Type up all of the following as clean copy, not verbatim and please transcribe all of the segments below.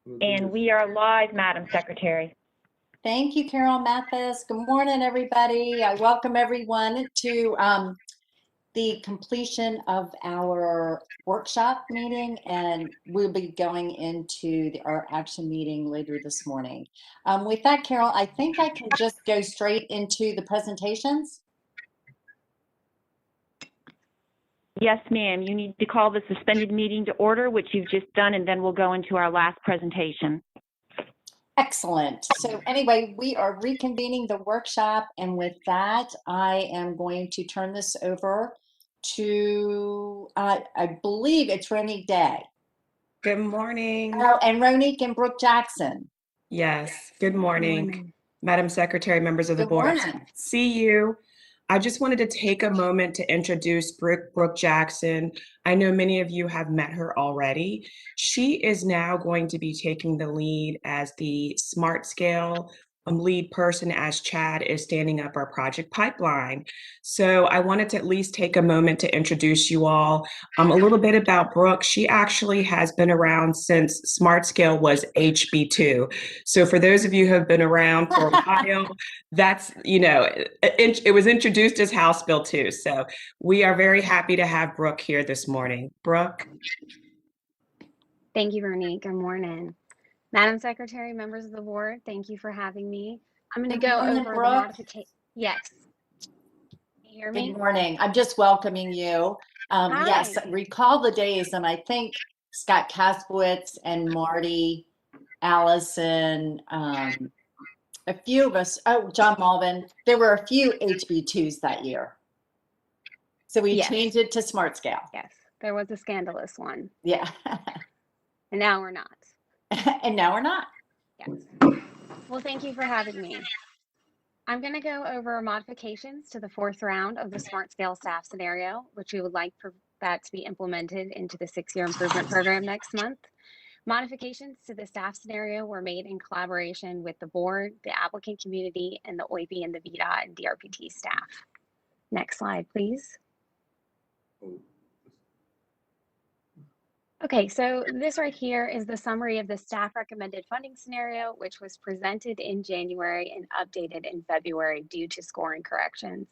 And we are live, Madam Secretary. Thank you, Carol Mathis. Good morning, everybody. I welcome everyone to the completion of our workshop meeting, and we'll be going into our action meeting later this morning. With that, Carol, I think I can just go straight into the presentations. Yes, ma'am. You need to call the suspended meeting to order, which you've just done, and then we'll go into our last presentation. Excellent. So anyway, we are reconvening the workshop, and with that, I am going to turn this over to, I believe it's Ronique Day. Good morning. Oh, and Ronique and Brooke Jackson. Yes, good morning. Madam Secretary, members of the board. Morning. See you. I just wanted to take a moment to introduce Brooke Jackson. I know many of you have met her already. She is now going to be taking the lead as the SMARTSCALE lead person as Chad is standing up our project pipeline. So I wanted to at least take a moment to introduce you all. A little bit about Brooke. She actually has been around since SMARTSCALE was HB2. So for those of you who have been around for a while, that's, you know, it was introduced as House Bill 2. So we are very happy to have Brooke here this morning. Brooke. Thank you, Veronique. Good morning. Madam Secretary, members of the board, thank you for having me. I'm going to go over the modification. Yes. Can you hear me? Good morning. I'm just welcoming you. Yes, recall the days, and I think Scott Kasbowitz and Marty, Allison, a few of us, John Malvin, there were a few HB2s that year. So we changed it to SMARTSCALE. Yes, there was a scandalous one. Yeah. And now we're not. And now we're not. Yes. Well, thank you for having me. I'm going to go over modifications to the fourth round of the SMARTSCALE staff scenario, which we would like for that to be implemented into the 6-year improvement program next month. Modifications to the staff scenario were made in collaboration with the board, the applicant community, and the OIB and the VDOT and DRPT staff. Next slide, please. Okay, so this right here is the summary of the staff recommended funding scenario, which was presented in January and updated in February due to scoring corrections.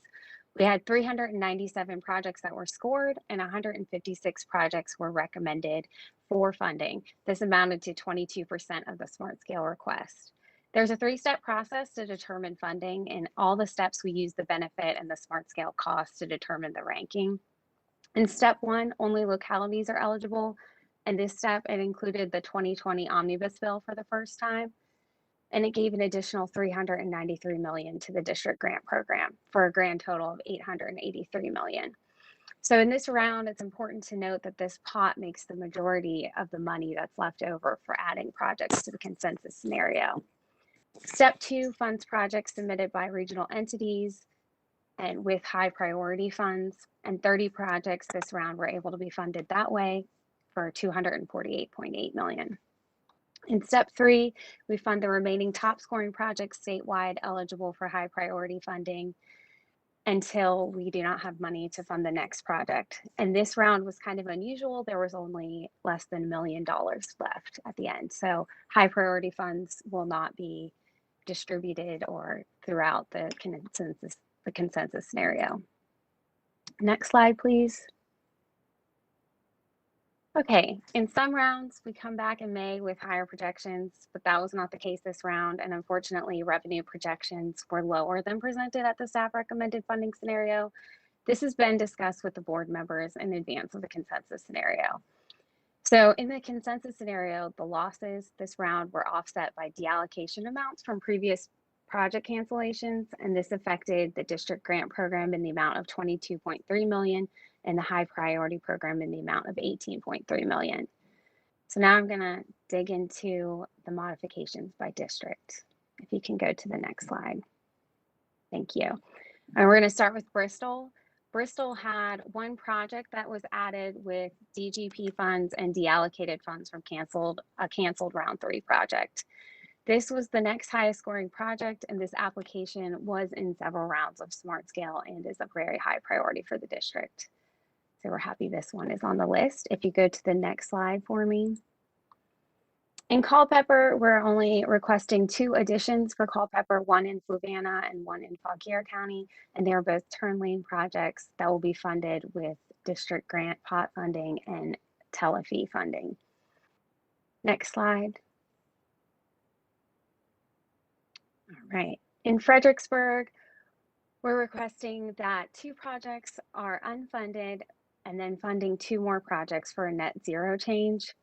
We had 397 projects that were scored and 156 projects were recommended for funding. This amounted to 22% of the SMARTSCALE request. There's a 3-step process to determine funding, and all the steps we use the benefit and the SMARTSCALE cost to determine the ranking. In step 1, only localities are eligible. And this step, it included the 2020 omnibus bill for the first time, and it gave an additional $393 million to the district grant program for a grand total of $883 million. So in this round, it's important to note that this pot makes the majority of the money that's left over for adding projects to the consensus scenario. Step 2 funds projects submitted by regional entities and with high priority funds, and 30 projects this round were able to be funded that way for $248.8 million. In step 3, we fund the remaining top scoring projects statewide eligible for high priority funding until we do not have money to fund the next project. And this round was kind of unusual. There was only less than $1 million left at the end. So high priority funds will not be distributed or throughout the consensus scenario. Next slide, please. Okay, in some rounds, we come back in May with higher projections, but that was not the case this round. And unfortunately, revenue projections were lower than presented at the staff recommended funding scenario. This has been discussed with the board members in advance of the consensus scenario. So in the consensus scenario, the losses this round were offset by deallocation amounts from previous project cancellations, and this affected the district grant program in the amount of $22.3 million and the high priority program in the amount of $18.3 million. So now I'm going to dig into the modifications by district. If you can go to the next slide. Thank you. And we're going to start with Bristol. Bristol had one project that was added with DGP funds and deallocated funds from a canceled round 3 project. This was the next highest scoring project, and this application was in several rounds of SMARTSCALE and is a very high priority for the district. So we're happy this one is on the list. If you go to the next slide for me. In Culpeper, we're only requesting 2 additions for Culpeper, one in Fluvanna and one in Fauquier County, and they're both turn lane projects that will be funded with district grant pot funding and tele-fee funding. Next slide. All right. In Fredericksburg, we're requesting that 2 projects are unfunded and then funding 2 more projects for a net zero change.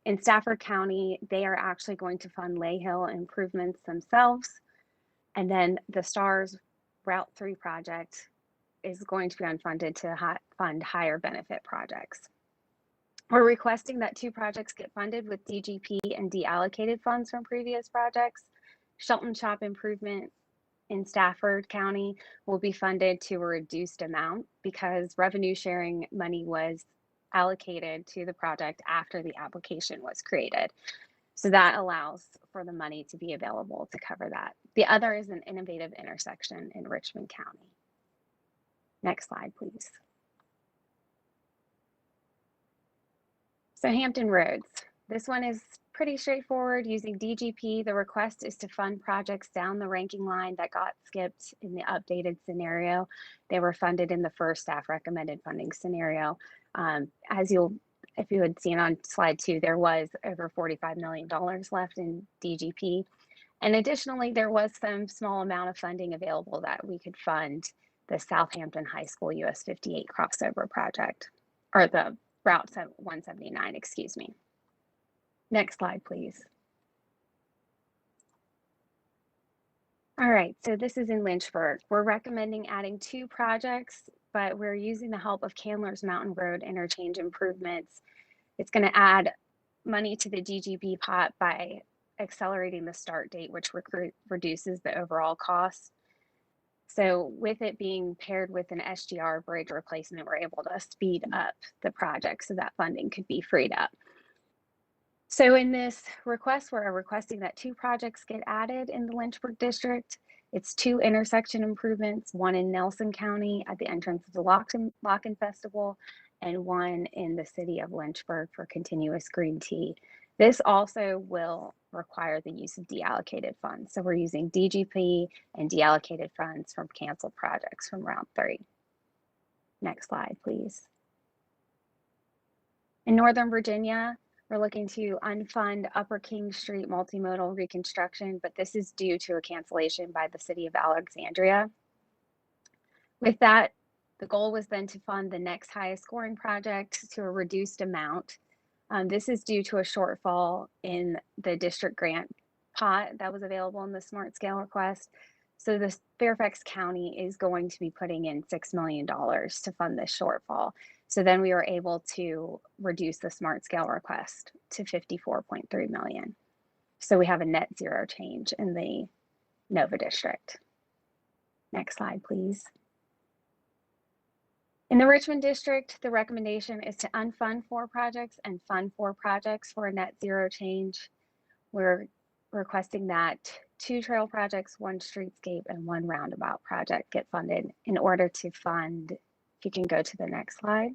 In Stafford County, they are actually going to fund Lay Hill improvements themselves. And then the STARS Route 3 project is going to be unfunded to fund higher benefit projects. We're requesting that 2 projects get funded with DGP and deallocated funds from previous projects. Shelton Shop improvement in Stafford County will be funded to a reduced amount because revenue sharing money was allocated to the project after the application was created. So that allows for the money to be available to cover that. The other is an innovative intersection in Richmond County. Next slide, please. So Hampton Roads. This one is pretty straightforward. Using DGP, the request is to fund projects down the ranking line that got skipped in the updated scenario. They were funded in the first staff recommended funding scenario. If you had seen on slide 2, there was over $45 million left in DGP. And additionally, there was some small amount of funding available that we could fund the Southampton High School US 58 crossover project, or the Route 179, excuse me. Next slide, please. All right, so this is in Lynchburg. We're recommending adding 2 projects, but we're using the help of Candler's Mountain Road interchange improvements. It's going to add money to the DGP pot by accelerating the start date, which reduces the overall cost. So with it being paired with an SGR bridge replacement, we're able to speed up the project so that funding could be freed up. So in this request, we're requesting that 2 projects get added in the Lynchburg district. It's 2 intersection improvements, one in Nelson County at the entrance of the Lock-in Festival, and one in the city of Lynchburg for continuous green tea. This also will require the use of deallocated funds. So we're using DGP and deallocated funds from canceled projects from Round 3. Next slide, please. In Northern Virginia, we're looking to unfund Upper King Street multimodal reconstruction, but this is due to a cancellation by the city of Alexandria. With that, the goal was then to fund the next highest scoring project to a reduced amount. This is due to a shortfall in the district grant pot that was available in the SMARTSCALE request. So the Fairfax County is going to be putting in $6 million to fund this shortfall. So then we were able to reduce the SMARTSCALE request to $54.3 million. So we have a net zero change in the Nova district. Next slide, please. In the Richmond district, the recommendation is to unfund 4 projects and fund 4 projects for a net zero change. We're requesting that 2 trail projects, 1 streetscape, and 1 roundabout project get funded in order to fund, if you can go to the next slide.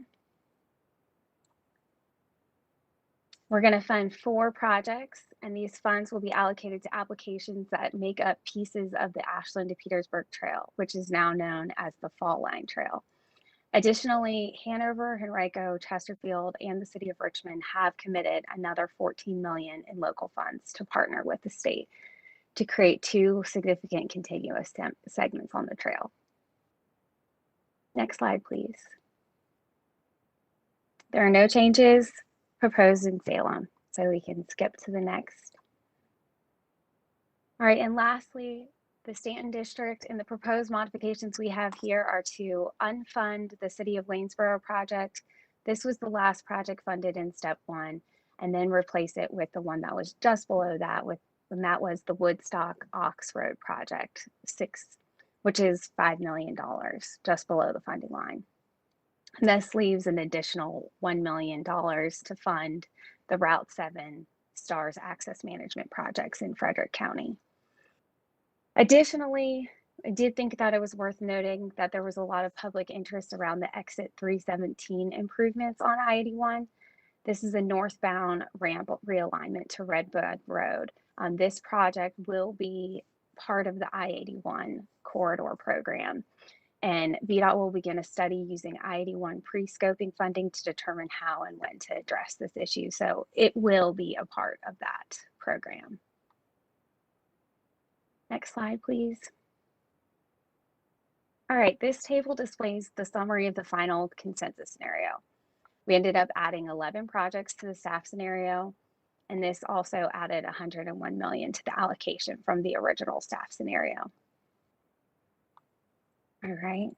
We're going to fund 4 projects, and these funds will be allocated to applications that make up pieces of the Ashland to Petersburg Trail, which is now known as the Fall Line Trail. Additionally, Hanover, Henrico, Chesterfield, and the city of Richmond have committed another $14 million in local funds to partner with the state to create 2 significant contiguous segments on the trail. Next slide, please. There are no changes proposed in Salem, so we can skip to the next. All right, and lastly, the Staunton district and the proposed modifications we have here are to unfund the City of Waynesboro project. This was the last project funded in step 1, and then replace it with the one that was just below that, and that was the Woodstock Ox Road project, which is $5 million, just below the funding line. And this leaves an additional $1 million to fund the Route 7 STARS access management projects in Frederick County. Additionally, I did think that it was worth noting that there was a lot of public interest around the exit 317 improvements on I-81. This is a northbound ramp realignment to Redbud Road. This project will be part of the I-81 corridor program. And VDOT will begin a study using I-81 pre-scoping funding to determine how and when to address this issue. So it will be a part of that program. Next slide, please. All right, this table displays the summary of the final consensus scenario. We ended up adding 11 projects to the staff scenario, and this also added $101 million to the allocation from the original staff scenario. All right,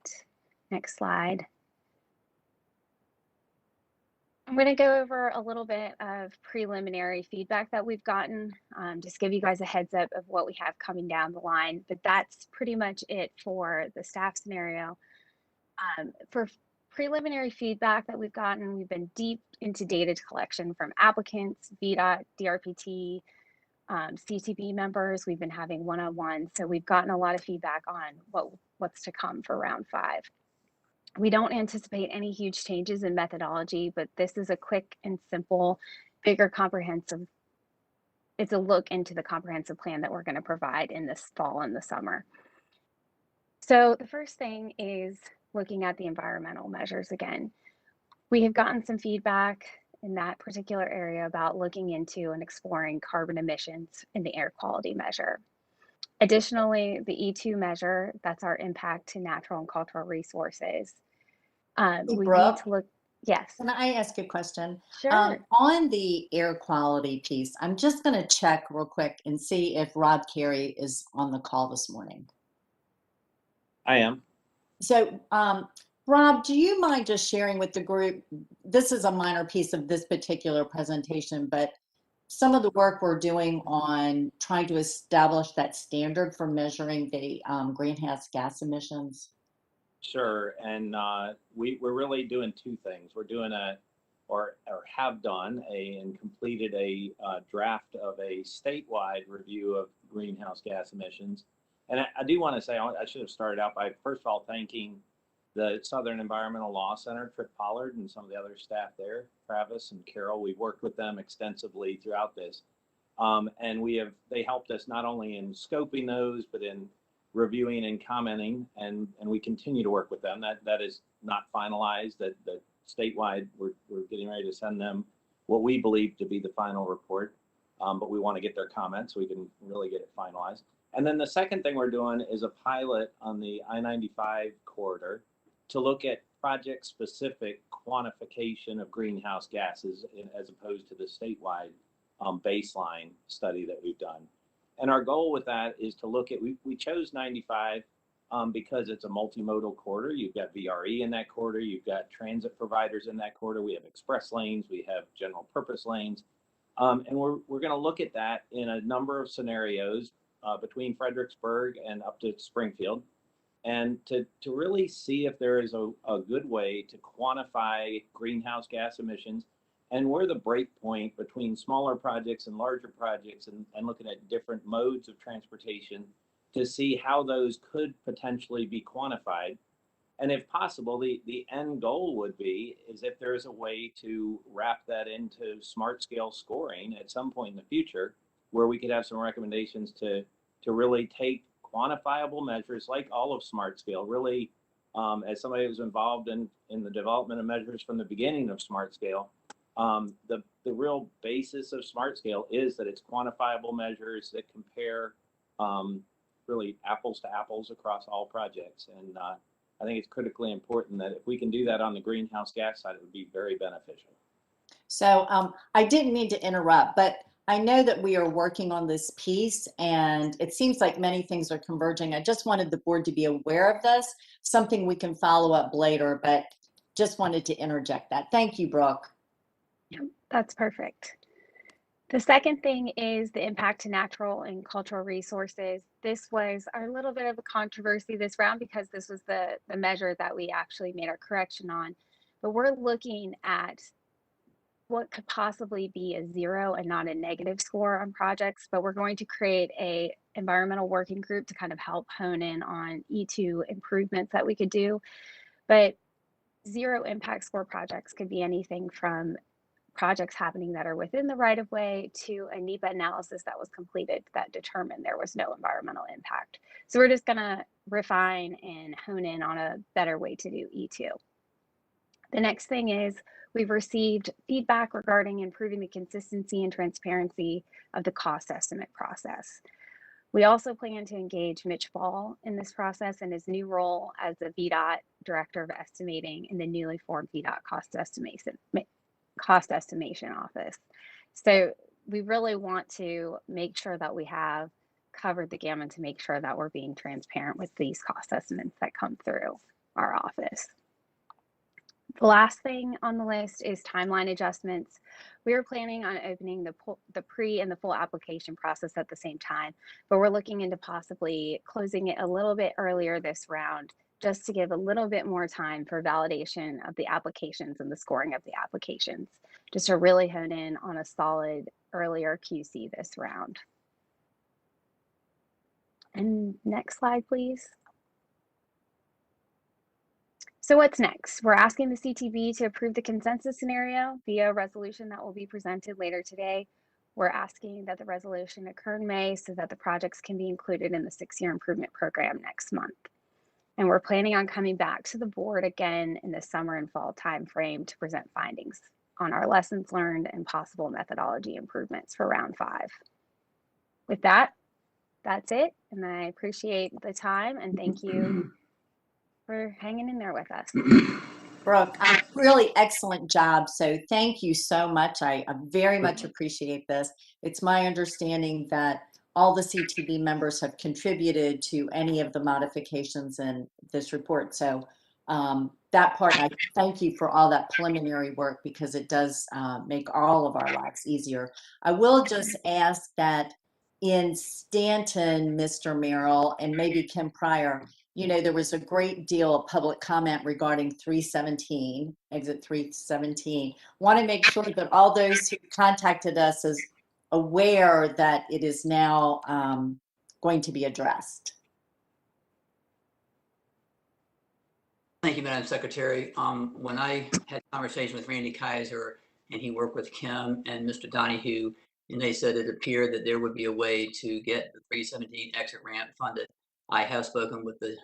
next slide. I'm going to go over a little bit of preliminary feedback that we've gotten, just give you guys a heads up of what we have coming down the line, but that's pretty much it for the staff scenario. For preliminary feedback that we've gotten, we've been deep into data collection from applicants, VDOT, DRPT, CTB members. We've been having one-on-ones, so we've gotten a lot of feedback on what's to come for round 5. We don't anticipate any huge changes in methodology, but this is a quick and simple, bigger comprehensive. It's a look into the comprehensive plan that we're going to provide in this fall and the summer. So the first thing is looking at the environmental measures again. We have gotten some feedback in that particular area about looking into and exploring carbon emissions in the air quality measure. Additionally, the E2 measure, that's our impact to natural and cultural resources. We Brooke, need to look, yes. can I ask you a question? Sure. On the air quality piece, I'm just going to check real quick and see if Rob Carey is on the call this morning. I am. So, Rob, do you mind just sharing with the group, this is a minor piece of this particular presentation, but some of the work we're doing on trying to establish that standard for measuring the greenhouse gas emissions? Sure. And we're really doing two things. We're doing or have done and completed a draft of a statewide review of greenhouse gas emissions. And I do want to say, I should have started out by first of all thanking the Southern Environmental Law Center, Tripp Pollard, and some of the other staff there, Travis and Carol. We've worked with them extensively throughout this. And they helped us not only in scoping those, but in reviewing and commenting, and we continue to work with them. That is not finalized, that statewide, we're getting ready to send them what we believe to be the final report, but we want to get their comments so we can really get it finalized. And then the second thing we're doing is a pilot on the I-95 corridor to look at project-specific quantification of greenhouse gases as opposed to the statewide baseline study that we've done. And our goal with that is to look at, we chose 95 because it's a multimodal corridor. You've got VRE in that corridor, you've got transit providers in that corridor, we have express lanes, we have general purpose lanes. And we're gonna look at that in a number of scenarios between Fredericksburg and up to Springfield, and to really see if there is a good way to quantify greenhouse gas emissions and where the break point between smaller projects and larger projects, and looking at different modes of transportation to see how those could potentially be quantified. And if possible, the end goal would be is if there's a way to wrap that into SMARTSCALE scoring at some point in the future, where we could have some recommendations to really take quantifiable measures like all of SMARTSCALE. Really, as somebody who was involved in the development of measures from the beginning of SMARTSCALE, the real basis of SMARTSCALE is that it's quantifiable measures that compare really apples to apples across all projects. And I think it's critically important that if we can do that on the greenhouse gas side, it would be very beneficial. So I didn't mean to interrupt, but I know that we are working on this piece and it seems like many things are converging. I just wanted the board to be aware of this, something we can follow up later, but just wanted to interject that. Thank you, Brooke. Yeah, that's perfect. The second thing is the impact to natural and cultural resources. This was a little bit of a controversy this round because this was the measure that we actually made our correction on. But we're looking at what could possibly be a 0 and not a negative score on projects, but we're going to create a environmental working group to kind of help hone in on E2 improvements that we could do. But 0 impact score projects could be anything from projects happening that are within the right of way to a NEPA analysis that was completed that determined there was no environmental impact. So we're just gonna refine and hone in on a better way to do E2. The next thing is we've received feedback regarding improving the consistency and transparency of the cost estimate process. We also plan to engage Mitch Ball in this process in his new role as the VDOT Director of Estimating in the newly formed VDOT Cost Estimation Office. So we really want to make sure that we have covered the gamut to make sure that we're being transparent with these cost estimates that come through our office. The last thing on the list is timeline adjustments. We are planning on opening the pre and the full application process at the same time, but we're looking into possibly closing it a little bit earlier this round, just to give a little bit more time for validation of the applications and the scoring of the applications, just to really hone in on a solid earlier QC this round. And next slide, please. So what's next? We're asking the CTB to approve the consensus scenario via a resolution that will be presented later today. We're asking that the resolution occur in May so that the projects can be included in the 6-year improvement program next month. And we're planning on coming back to the board again in the summer and fall timeframe to present findings on our lessons learned and possible methodology improvements for round 5. With that, that's it. And I appreciate the time and thank you for hanging in there with us. Brooke, really excellent job. So thank you so much. I very much appreciate this. It's my understanding that all the CTB members have contributed to any of the modifications in this report. So that part, I thank you for all that preliminary work because it does make all of our lives easier. I will just ask that in Staunton, Mr. Merrill, and maybe Kim Pryor, you know, there was a great deal of public comment regarding 317, exit 317. Want to make sure that all those who contacted us is aware that it is now going to be addressed. Thank you, Madam Secretary. When I had a conversation with Randy Kaiser and he worked with Kim and Mr. Donahue, and they said it appeared that there would be a way to get the 317 exit ramp funded. I have spoken with the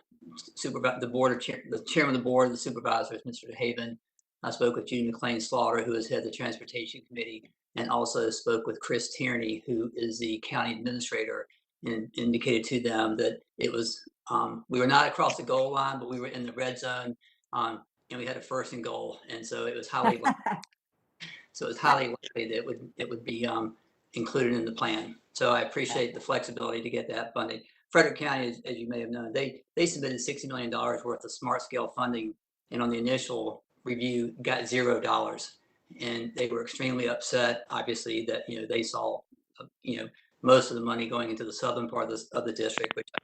chairman of the board of the supervisors, Mr. Haven. I spoke with Judy McLean Slaughter, who is head of the transportation committee, and also spoke with Chris Tierney, who is the county administrator, and indicated to them that it was we were not across the goal line, but we were in the red zone, and we had a first and goal, and so it was highly likely that it would be included in the plan. So I appreciate the flexibility to get that funding. Frederick County, as you may have known, they submitted $60 million worth of SMARTSCALE funding, and on the initial review got $0, and they were extremely upset. Obviously, that they saw most of the money going into the southern part of the district, which I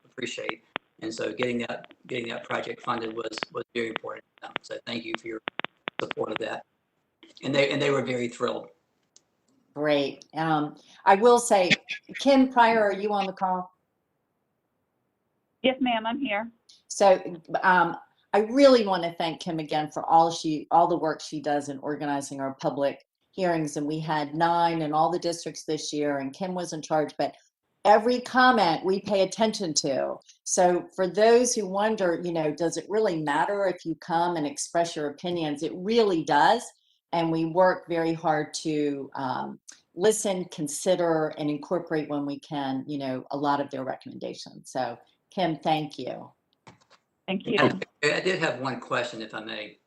appreciate. And so getting that project funded was very important to them. So thank you for your support of that. And they were very thrilled. Great. I will say, Kim Pryor, are you on the call? Yes, ma'am, I'm here. So I really want to thank Kim again for all the work she does in organizing our public hearings. And we had 9 in all the districts this year, and Kim was in charge, but every comment we pay attention to. So for those who wonder, does it really matter if you come and express your opinions? It really does. And we work very hard to listen, consider, and incorporate when we can, a lot of their recommendations. So Kim, thank you. Thank you. I did have one question, if I may.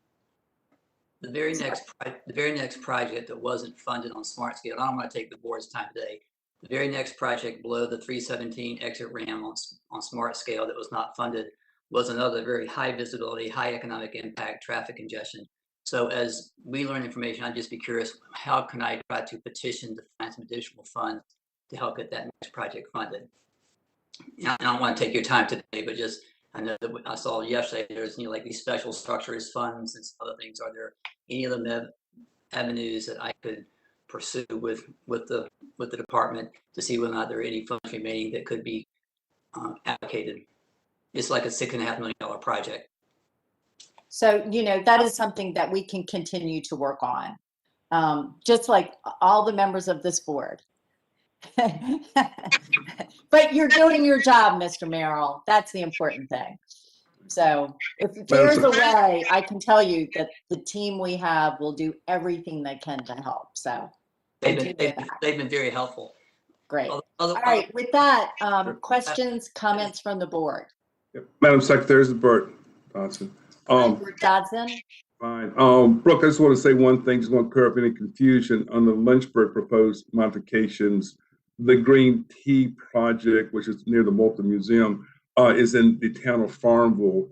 The very next project that wasn't funded on SMARTSCALE, I don't want to take the board's time today. The very next project below the 317 exit ramp on SMARTSCALE that was not funded was another very high visibility, high economic impact traffic congestion. So as we learn information, I'd just be curious, how can I try to petition to find some additional funds to help get that next project funded? I don't want to take your time today, but just, I know that I saw yesterday there's like these special structures funds and some other things. Are there any of the avenues that I could pursue with the department to see whether or not there are any funds remaining that could be allocated? It's like a $6.5 million project. So, that is something that we can continue to work on. just like all the members of this board. But you're doing your job, Mr. Merrill. That's the important thing. So if there's a way, I can tell you that the team we have will do everything they can to help. So They've been very helpful. great. All right, with that, questions, comments from the board? Yep. Madam Secretary, this is Bert Dodson. Dodson? Fine. Brooke, I just want to say one thing, just want to clear up any confusion on the Lynchburg proposed modifications. The Green Tea project, which is near the Moulton Museum, is in the town of Farmville.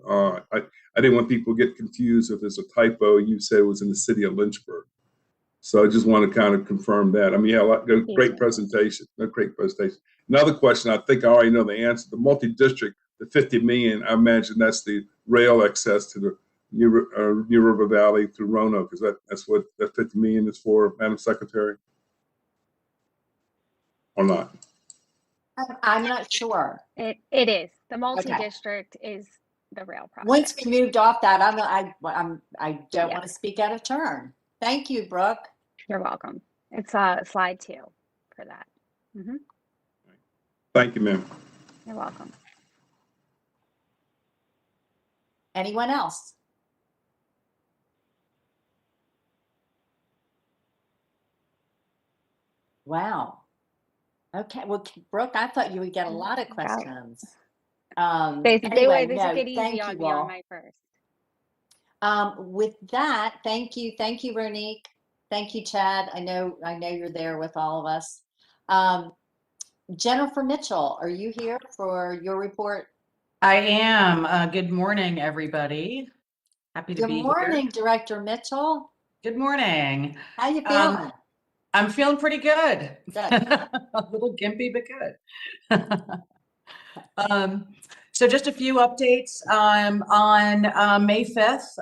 I didn't want people to get confused if there's a typo. You said it was in the city of Lynchburg. So I just want to kind of confirm that. I mean, yeah, great presentation. Great presentation. Another question, I think I already know the answer. The multi-district, the 50 million, I imagine that's the rail access to the New River Valley through Roanoke. Is that's what that 50 million is for, Madam Secretary? Or not? I'm not sure. It is. The multi-district is the rail project. Once we moved off that, I don't want to speak out of turn. Thank you, Brooke. You're welcome. It's slide 2 for that. Thank you, ma'am. You're welcome. Anyone else? Wow. Okay. Well, Brooke, I thought you would get a lot of questions. They Anyway, get no, easy thank on you me on all. my first. With that, thank you, Veronique. Thank you, Chad. I know you're there with all of us. Jennifer Mitchell, are you here for your report? I am. Good morning, everybody. Happy to be here. Good morning, Director Mitchell. Good morning. How you feeling? I'm feeling pretty good. Good. A little gimpy, but good. So just a few updates. On May 5th,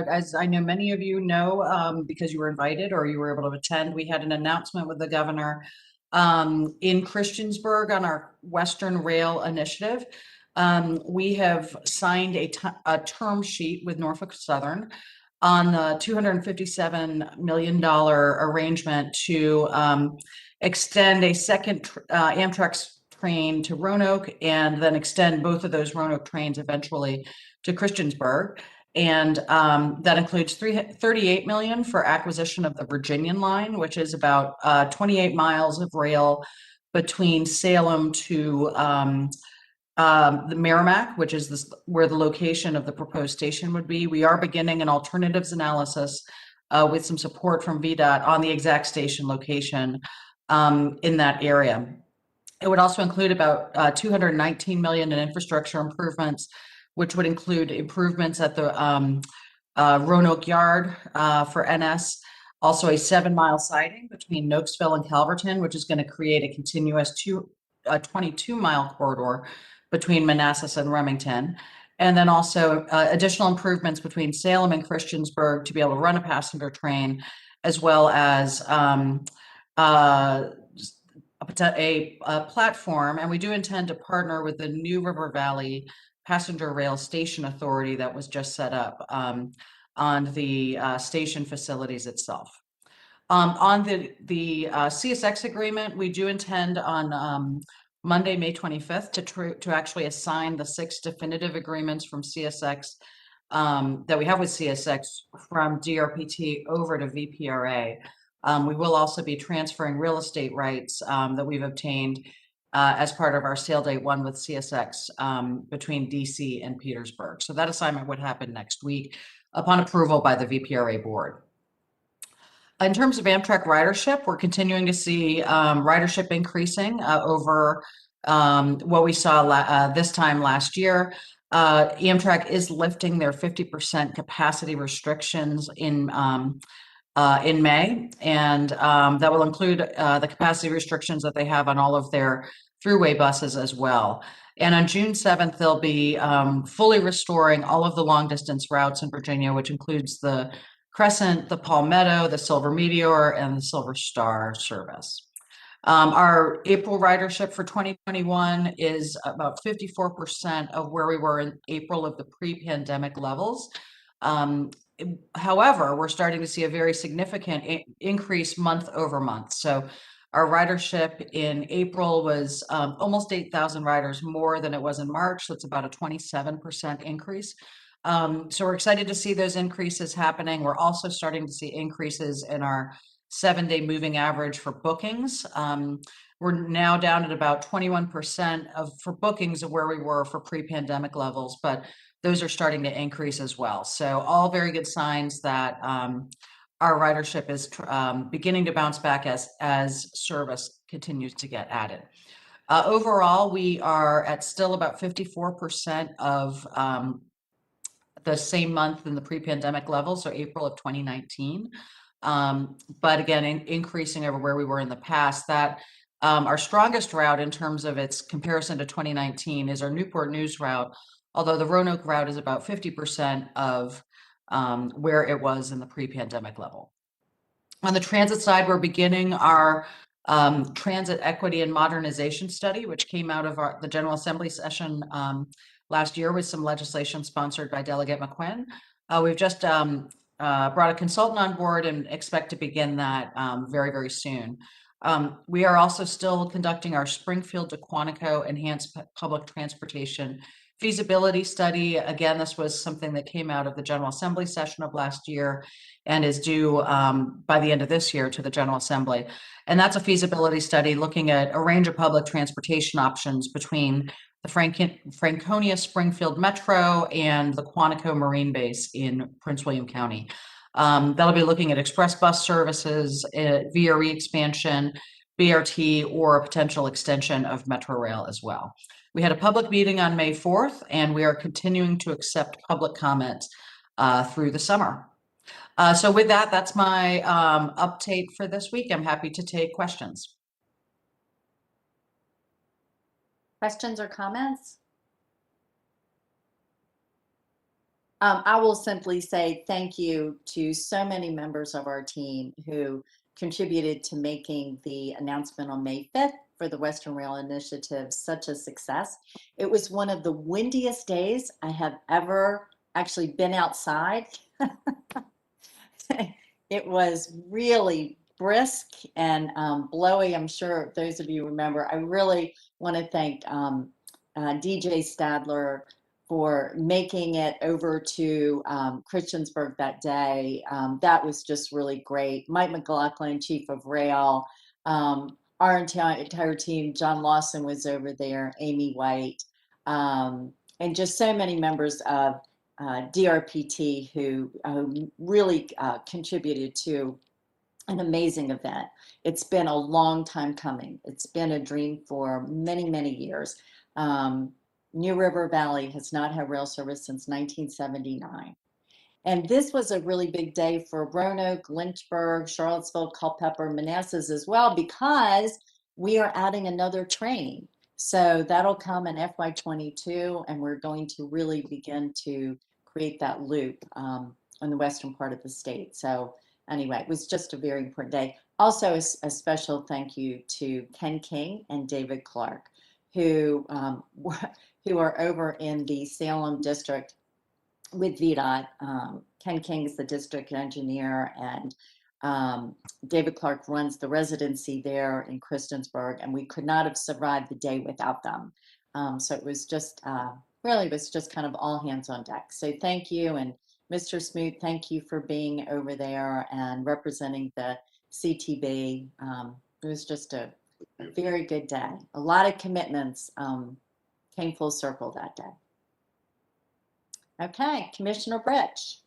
as I know many of you know, because you were invited or you were able to attend, we had an announcement with the governor in Christiansburg on our Western Rail Initiative. We have signed a term sheet with Norfolk Southern on the $257 million arrangement to extend a second Amtrak train to Roanoke and then extend both of those Roanoke trains eventually to Christiansburg. And that includes $38 million for acquisition of the Virginian line, which is about 28 miles of rail between Salem to the Merrimack, which is where the location of the proposed station would be. We are beginning an alternatives analysis with some support from VDOT on the exact station location in that area. It would also include about $219 million in infrastructure improvements, which would include improvements at the Roanoke Yard for NS, also a 7-mile siding between Nokesville and Calverton, which is going to create a continuous 22-mile corridor between Manassas and Remington. And then also additional improvements between Salem and Christiansburg to be able to run a passenger train, as well as a platform. And we do intend to partner with the New River Valley Passenger Rail Station Authority that was just set up on the station facilities itself. On the CSX agreement, we do intend on Monday, May 25th to actually assign the 6 definitive agreements from CSX that we have with CSX from DRPT over to VPRA. We will also be transferring real estate rights that we've obtained as part of our sale date 1 with CSX between DC and Petersburg. So that assignment would happen next week upon approval by the VPRA board. In terms of Amtrak ridership, we're continuing to see ridership increasing over what we saw this time last year. Amtrak is lifting their 50% capacity restrictions in May, and that will include the capacity restrictions that they have on all of their throughway buses as well. And on June 7th, they'll be fully restoring all of the long distance routes in Virginia, which includes the Crescent, the Palmetto, the Silver Meteor, and the Silver Star service. Our April ridership for 2021 is about 54% of where we were in April of the pre-pandemic levels. However, we're starting to see a very significant increase month over month. So our ridership in April was almost 8,000 riders more than it was in March. So it's about a 27% increase. So we're excited to see those increases happening. We're also starting to see increases in our 7-day moving average for bookings. We're now down at about 21% for bookings of where we were for pre-pandemic levels, but those are starting to increase as well. So all very good signs that our ridership is beginning to bounce back as service continues to get added. Overall, we are at still about 54% of the same month in the pre-pandemic level, so April of 2019. But again, increasing over where we were in the past. That our strongest route in terms of its comparison to 2019 is our Newport News route, although the Roanoke route is about 50% of where it was in the pre-pandemic level. On the transit side, we're beginning our transit equity and modernization study, which came out of the General Assembly session last year with some legislation sponsored by Delegate McQuinn. We've just brought a consultant on board and expect to begin that very, very soon. We are also still conducting our Springfield to Quantico Enhanced Public Transportation Feasibility Study. Again, this was something that came out of the General Assembly session of last year and is due by the end of this year to the General Assembly. And that's a feasibility study looking at a range of public transportation options between the Franconia Springfield Metro and the Quantico Marine Base in Prince William County. That'll be looking at express bus services, VRE expansion, BRT, or a potential extension of Metro Rail as well. We had a public meeting on May 4th, and we are continuing to accept public comment through the summer. So with that, that's my update for this week. I'm happy to take questions. Questions or comments? I will simply say thank you to so many members of our team who contributed to making the announcement on May 5th for the Western Rail Initiative such a success. It was one of the windiest days I have ever actually been outside. It was really brisk and blowy. I'm sure those of you remember. I really want to thank DJ Stadler for making it over to Christiansburg that day. That was just really great. Mike McLaughlin, Chief of Rail, our entire team, John Lawson was over there, Amy White, and just so many members of DRPT who really contributed to an amazing event. It's been a long time coming. It's been a dream for many, many years. New River Valley has not had rail service since 1979. And this was a really big day for Roanoke, Lynchburg, Charlottesville, Culpeper, Manassas as well, because we are adding another train. So that'll come in FY22, and we're going to really begin to create that loop on the western part of the state. So anyway, it was just a very important day. Also, a special thank you to Ken King and David Clark, who are over in the Salem district with VDOT. Ken King is the district engineer, and David Clark runs the residency there in Christiansburg, and we could not have survived the day without them. So it was just, really was just kind of all hands on deck. So thank you, and Mr. Smoot, thank you for being over there and representing the CTB. It was just a very good day. A lot of commitments came full circle that day. Okay, Commissioner Britch.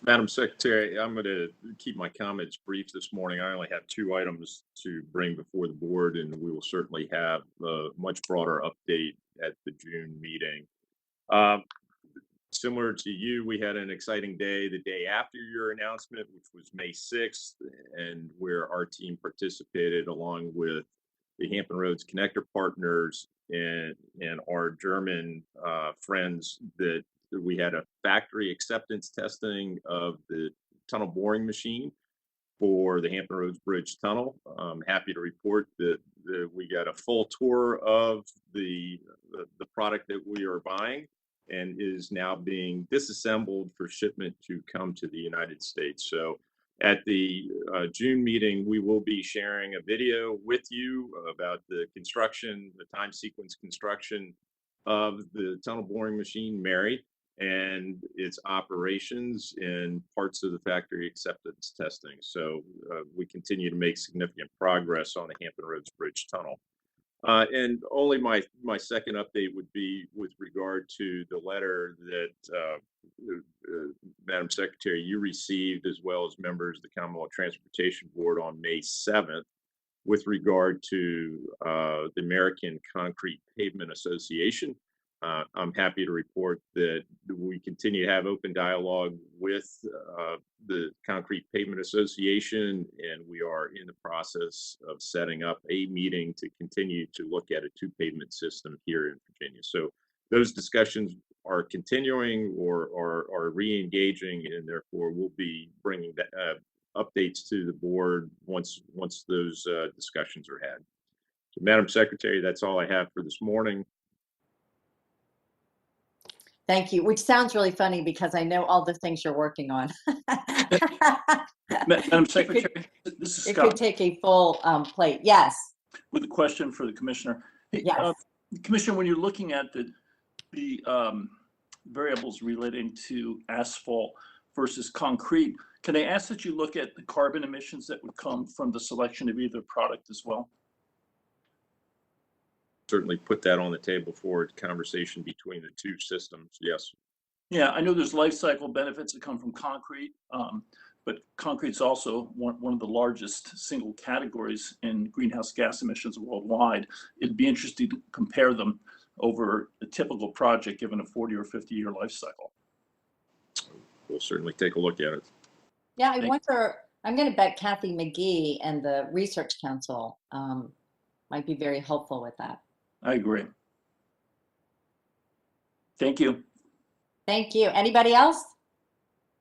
Madam Secretary, I'm going to keep my comments brief this morning. I only have 2 items to bring before the board, and we will certainly have a much broader update at the June meeting. Similar to you, we had an exciting day the day after your announcement, which was May 6th, and where our team participated along with the Hampton Roads Connector partners and our German friends. That we had a factory acceptance testing of the tunnel boring machine for the Hampton Roads Bridge Tunnel. I'm happy to report that we got a full tour of the product that we are buying. and is now being disassembled for shipment to come to the United States. So at the June meeting, we will be sharing a video with you about the construction, the time sequence construction of the tunnel boring machine, Mary, and its operations in parts of the factory acceptance testing. So we continue to make significant progress on the Hampton Roads Bridge Tunnel. And only my second update would be with regard to the letter that Madam Secretary, you received, as well as members of the Commonwealth Transportation Board, on May 7th with regard to the American Concrete Pavement Association. I'm happy to report that we continue to have open dialogue with the Concrete Pavement Association, and we are in the process of setting up a meeting to continue to look at a two-pavement system here in Virginia. So those discussions are continuing or are re-engaging, and therefore we'll be bringing updates to the board once those discussions are had. So, Madam Secretary, that's all I have for this morning. Thank you, which sounds really funny because I know all the things you're working on. Madam Secretary, this is It Scott. could take a full plate. Yes. With a question for the Commissioner. Hey, Yes. Commissioner, when you're looking at the variables relating to asphalt versus concrete, can I ask that you look at the carbon emissions that would come from the selection of either product as well? Certainly put that on the table for conversation between the two systems. Yes. Yeah, I know there's life cycle benefits that come from concrete, but concrete's also one of the largest single categories in greenhouse gas emissions worldwide. It'd be interesting to compare them over a typical project given a 40 or 50-year life cycle. We'll certainly take a look at it. Yeah, I wonder, I'm going to bet Kathy McGee and the Research Council might be very helpful with that. I agree. Thank you. Thank you. Anybody else?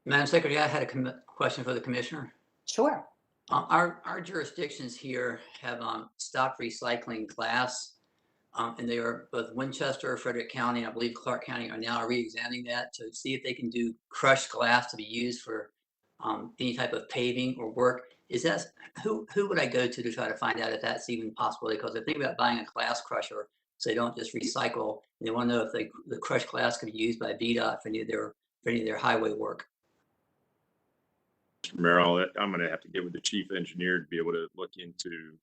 Madam Secretary, I had a question for the Commissioner. Sure. Our jurisdictions here have stopped recycling glass, and they are both Winchester, Frederick County, and I believe Clark County are now re-examining that to see if they can do crushed glass to be used for any type of paving or work. Is that who would I go to try to find out if that's even possible? Because I think about buying a glass crusher, so they don't just recycle. And they want to know if the crushed glass can be used by VDOT for any of their highway work. Mr. Merrill, I'm going to have to get with the chief engineer to be able to look into.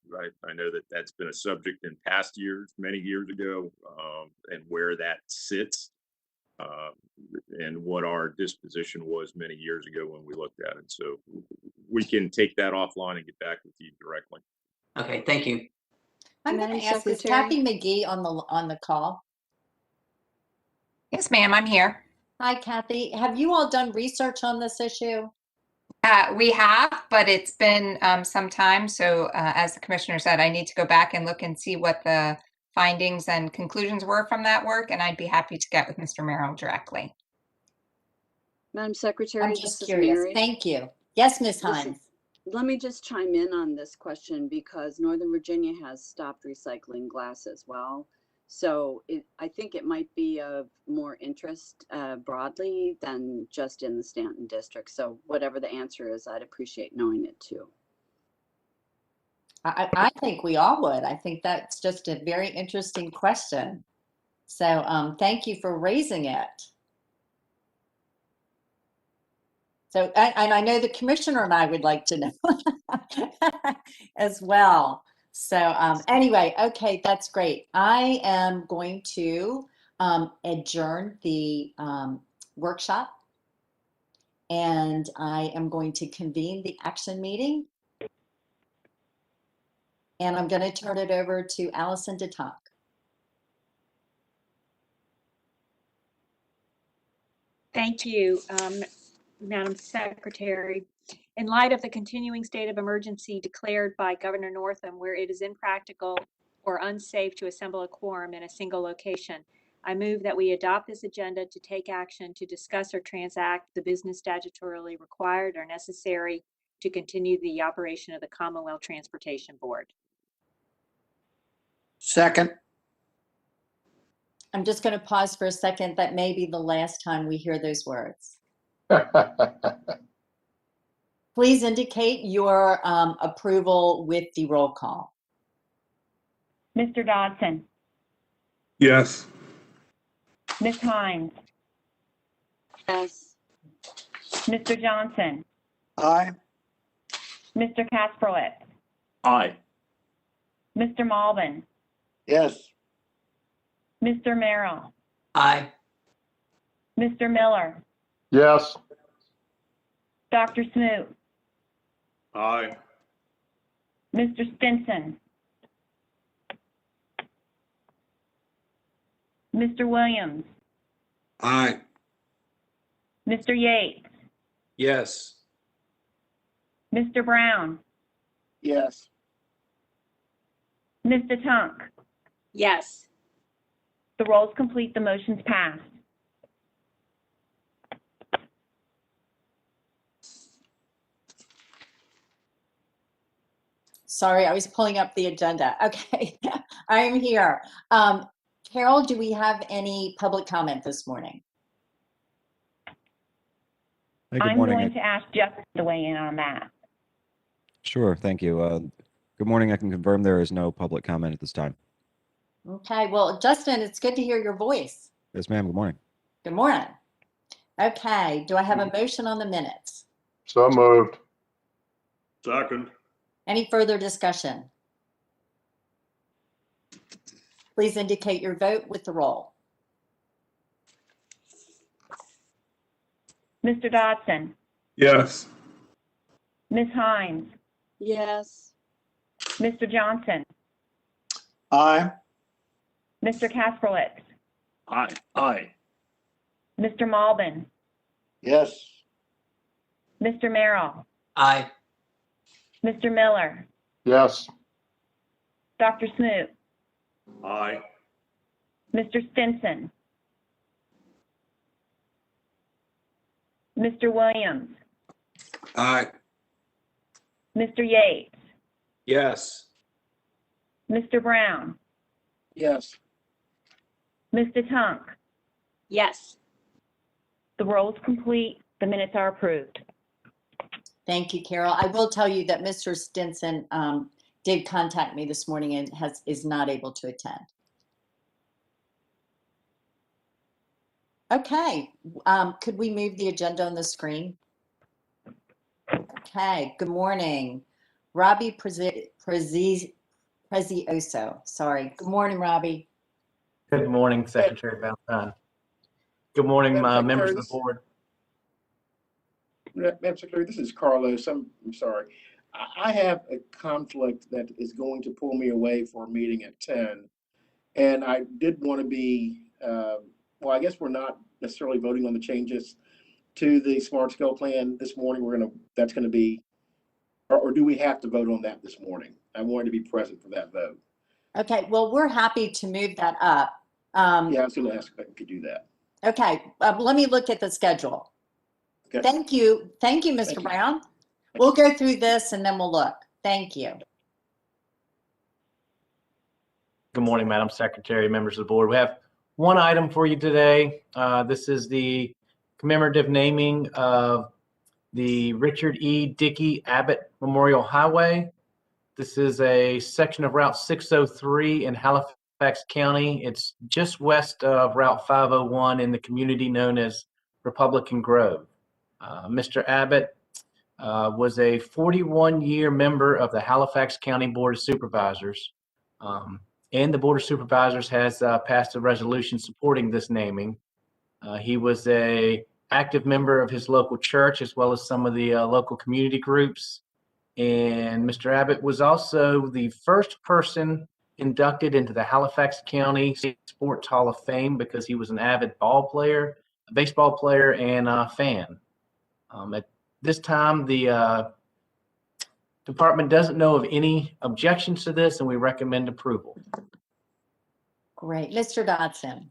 I know that that's been a subject in past years, many years ago, and where that sits, and what our disposition was many years ago when we looked at it. So we can take that offline and get back with you directly. Okay, thank you. I'm going to ask, is Kathy McGee on the call? Yes, ma'am, I'm here. Hi, Kathy. Have you all done research on this issue? We have, but it's been some time. So as the commissioner said, I need to go back and look and see what the findings and conclusions were from that work, and I'd be happy to get with Mr. Merrill directly. Madam Secretary, I'm just curious. Thank you. Yes, Ms. Hines. Let me just chime in on this question because Northern Virginia has stopped recycling glass as well. So I think it might be of more interest broadly than just in the Staunton district. So whatever the answer is, I'd appreciate knowing it too. I think we all would. I think that's just a very interesting question. So thank you for raising it. So, and I know the commissioner and I would like to know as well. So anyway, okay, that's great. I am going to adjourn the workshop, and I am going to convene the action meeting. And I'm going to turn it over to Allison to talk. Thank you, Madam Secretary. In light of the continuing state of emergency declared by Governor Northam, where it is impractical or unsafe to assemble a quorum in a single location, I move that we adopt this agenda to take action to discuss or transact the business statutorily required or necessary to continue the operation of the Commonwealth Transportation Board. Second. I'm just going to pause for a second. That may be the last time we hear those words. Please indicate your approval with the roll call. Mr. Dodson, Yes. Ms. Hines, Yes. Mr. Johnson, Aye. Mr. Kasperlitz, Aye. Mr. Malvin, Yes. Mr. Merrill, Aye. Mr. Miller, Yes. Dr. Smoot, Aye. Mr. Stinson, Mr. Williams, Aye. Mr. Yates, Yes. Mr. Brown, Yes. Ms. Tunk. Yes. The roll is complete. The motion's passed. Sorry, I was pulling up the agenda. Okay, I'm here. Carol, do we have any public comment this morning? Hey, good I'm morning. going to ask Justin to weigh in on that. Sure, thank you. Good morning. I can confirm there is no public comment at this time. Okay, well, Justin, it's good to hear your voice. Yes, ma'am. Good morning. Good morning. Okay, do I have a motion on the minutes? So moved. Second. Any further discussion? Please indicate your vote with the roll. Mr. Dodson, Yes. Ms. Hines, Yes. Mr. Johnson, Aye. Mr. Kasperlitz, Aye. Aye. Mr. Malvin, Yes. Mr. Merrill, Aye. Mr. Miller, Yes. Dr. Smoot, Aye. Mr. Stinson, Mr. Williams, Aye. Mr. Yates, Yes. Mr. Brown, Yes. Ms. Tunk. Yes. The roll is complete. The minutes are approved. Thank you, Carol. I will tell you that Mr. Stinson did contact me this morning and is not able to attend. Okay, could we move the agenda on the screen? Okay, good morning. Robbie Prezioso, sorry. Good morning, Robbie. Good morning, Secretary Valentine. Good morning, members of the board. Madam Secretary, this is Carlos. I'm sorry. I have a conflict that is going to pull me away for a meeting at 10. And I did want to be, well, I guess we're not necessarily voting on the changes to the SMART scale plan this morning. That's going to be, or do we have to vote on that this morning? I wanted to be present for that vote. Okay, well, we're happy to move that up. Yeah, I was going to ask if I could do that. Okay, let me look at the schedule. Okay. Thank you, Mr. Brown. We'll go through this and then we'll look. Thank you. Good morning, Madam Secretary, members of the board. We have one item for you today. This is the commemorative naming of the Richard E. Dickey Abbott Memorial Highway. This is a section of Route 603 in Halifax County. It's just west of Route 501 in the community known as Republican Grove. Mr. Abbott was a 41-year member of the Halifax County Board of Supervisors. And the Board of Supervisors has passed a resolution supporting this naming. He was an active member of his local church as well as some of the local community groups. And Mr. Abbott was also the first person inducted into the Halifax County Sports Hall of Fame because he was an avid ball player, a baseball player, and a fan. At this time, the department doesn't know of any objections to this, and we recommend approval. Great. Mr. Dodson.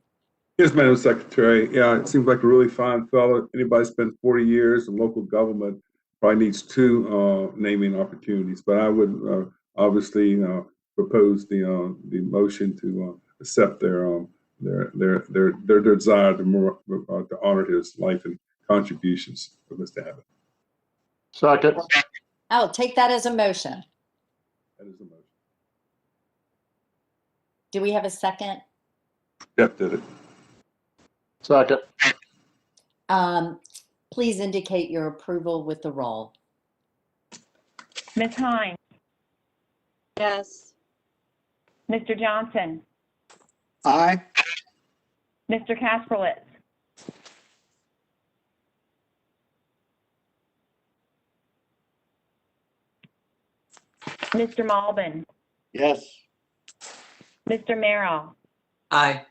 Yes, Madam Secretary. Yeah, it seems like a really fine fellow. Anybody spent 40 years in local government probably needs two naming opportunities. But I would obviously propose the motion to accept their their desire to honor his life and contributions for Mr. Abbott. Second. I'll take that as a motion. That is the motion. Do we have a second? Jeff did it. Second. Please indicate your approval with the roll. Ms. Hines, Yes. Mr. Johnson, Aye. Mr. Kasperlitz, Mr. Malbin, Yes. Mr. Merrill, Aye.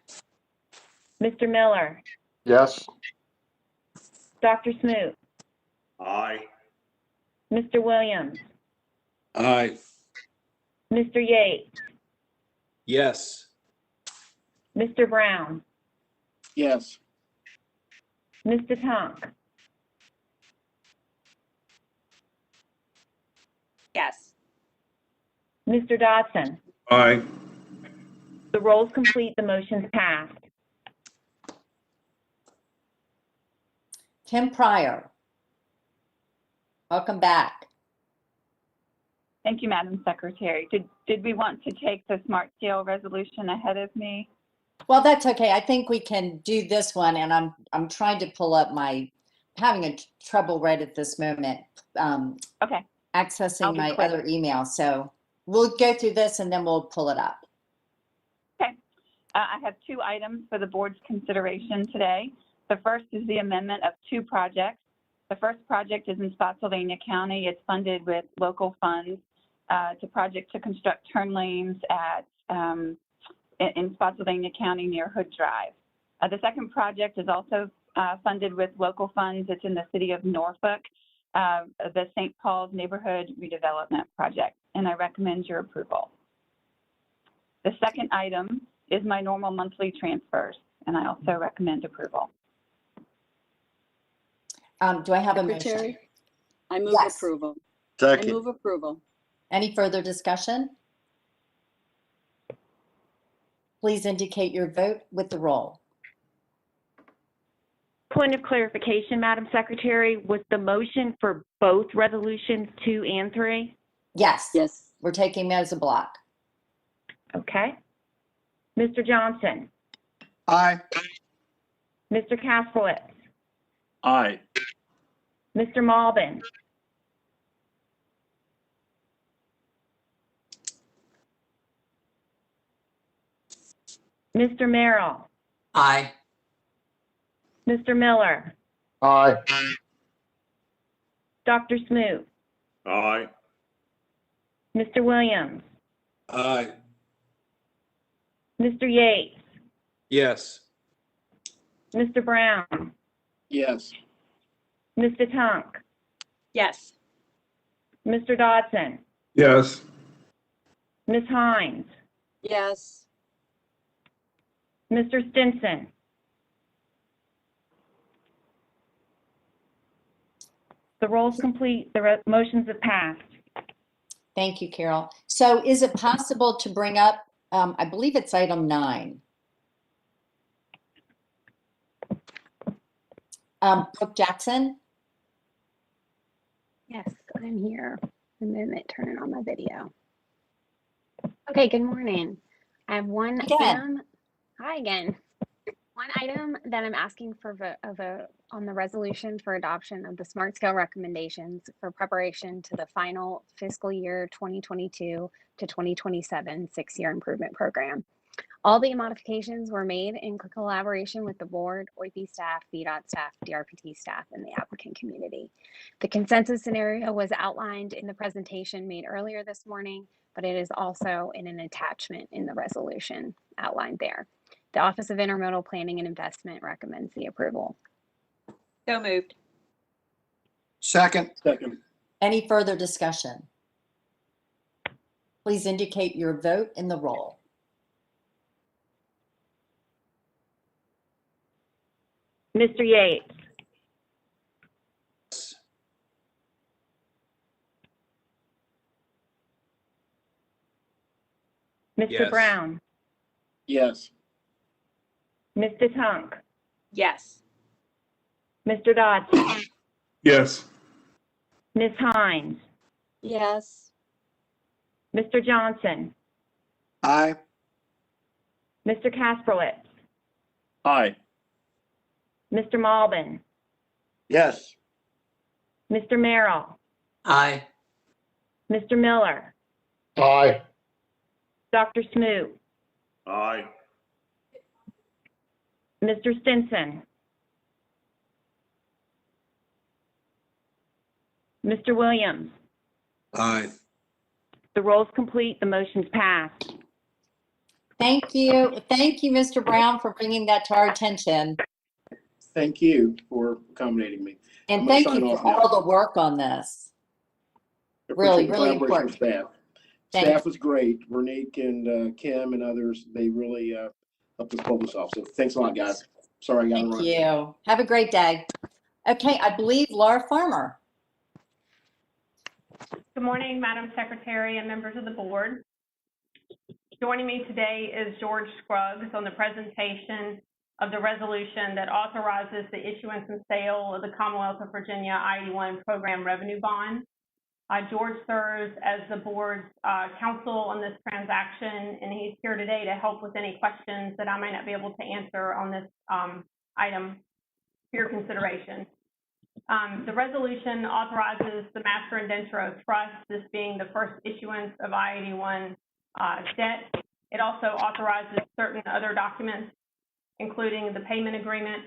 Mr. Miller, Yes. Dr. Smoot, Aye. Mr. Williams, Aye. Mr. Yates, Yes. Mr. Brown, Yes. Mr. Tonk, Yes. Mr. Dodson. Aye. The roll's complete. The motion's passed. Tim Pryor. Welcome back. Thank you, Madam Secretary. Did we want to take the SMARTSCALE resolution ahead of me? Well, that's okay. I think we can do this one, and I'm trying to pull up having a trouble right at this moment. Okay. Accessing my other email. So we'll go through this and then we'll pull it up. Okay. I have two items for the board's consideration today. The first is the amendment of two projects. The first project is in Spotsylvania County. It's funded with local funds. It's a project to construct turn lanes in Spotsylvania County near Hood Drive. The second project is also funded with local funds. It's in the city of Norfolk, the St. Paul's Neighborhood Redevelopment Project, and I recommend your approval. The second item is my normal monthly transfers, and I also recommend approval. Do I have a motion? Secretary, I move Yes. approval. Second. I move approval. Any further discussion? Please indicate your vote with the roll. Point of clarification, Madam Secretary, was the motion for both resolutions 2 and 3? Yes. Yes. We're taking them as a block. Okay. Mr. Johnson, Aye. Mr. Kasperlitz, Aye. Mr. Malbin, Mr. Merrill, Aye. Mr. Miller, Aye. Dr. Smoot, Aye. Mr. Williams, Aye. Mr. Yates, Yes. Mr. Brown, Yes. Mr. Tonk, Yes. Mr. Dodson, Yes. Ms. Hines, Yes. Mr. Stinson. The roll's complete. The motions have passed. Thank you, Carol. So is it possible to bring up, I believe it's item 9. Brooke Jackson? Yes, I'm here. A minute, turning on my video. Okay, good morning. I have one item. Hi again. One item that I'm asking for a vote on the resolution for adoption of the SMARTSCALE recommendations for preparation to the final fiscal year 2022 to 2027 6-year improvement program. All the modifications were made in collaboration with the board, OIP staff, VDOT staff, DRPT staff, and the applicant community. The consensus scenario was outlined in the presentation made earlier this morning, but it is also in an attachment in the resolution outlined there. The Office of Intermodal Planning and Investment recommends the approval. So moved. Second. Second. Any further discussion? Please indicate your vote in the roll. Mr. Yates, Mr. Yes. Brown, Yes. Mr. Tunk, Yes. Mr. Dodson, Yes. Ms. Hines, Yes. Mr. Johnson, Aye. Mr. Kasperlitz, Aye. Mr. Malbin, Yes. Mr. Merrill, Aye. Mr. Miller, Aye. Dr. Smoot, Aye. Mr. Stinson, Mr. Williams. Aye. The roll's complete. The motion's passed. Thank you. Thank you, Mr. Brown, for bringing that to our attention. Thank you for accommodating me. And I'm gonna thank you sign for off now. all the work on this. Appreciate Really, the really collaboration with important. staff. Thank Staff was great. Veronique and Kim and others, they really helped us pull this off. So thanks a lot, guys. Sorry I got to Thank run. you. Have a great day. Okay, I believe Laura Farmer. Good morning, Madam Secretary and members of the board. Joining me today is George Scruggs on the presentation of the resolution that authorizes the issuance and sale of the Commonwealth of Virginia I-81 program revenue bond. George serves as the board's counsel on this transaction, and he's here today to help with any questions that I might not be able to answer on this item for your consideration. The resolution authorizes the master indenture of trust, this being the first issuance of I-81 debt. It also authorizes certain other documents, including the payment agreement.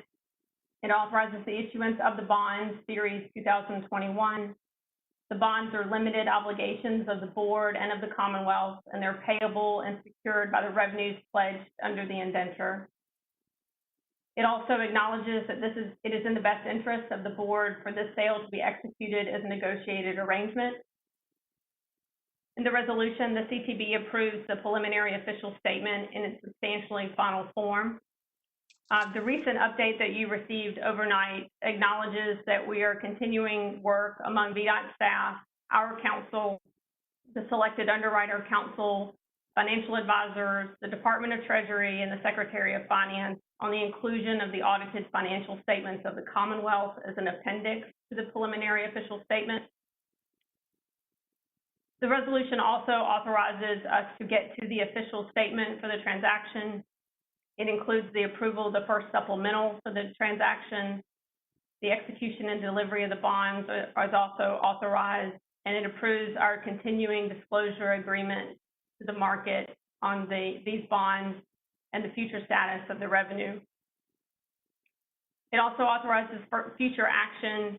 It authorizes the issuance of the bonds, Series 2021. The bonds are limited obligations of the board and of the Commonwealth, and they're payable and secured by the revenues pledged under the indenture. It also acknowledges that it is in the best interest of the board for this sale to be executed as a negotiated arrangement. In the resolution, the CTB approves the preliminary official statement in its substantially final form. The recent update that you received overnight acknowledges that we are continuing work among VDOT staff, our council, the selected underwriter council, financial advisors, the Department of Treasury, and the Secretary of Finance on the inclusion of the audited financial statements of the Commonwealth as an appendix to the preliminary official statement. The resolution also authorizes us to get to the official statement for the transaction. It includes the approval of the first supplemental for the transaction. The execution and delivery of the bonds is also authorized, and it approves our continuing disclosure agreement to the market on these bonds and the future status of the revenue. It also authorizes future action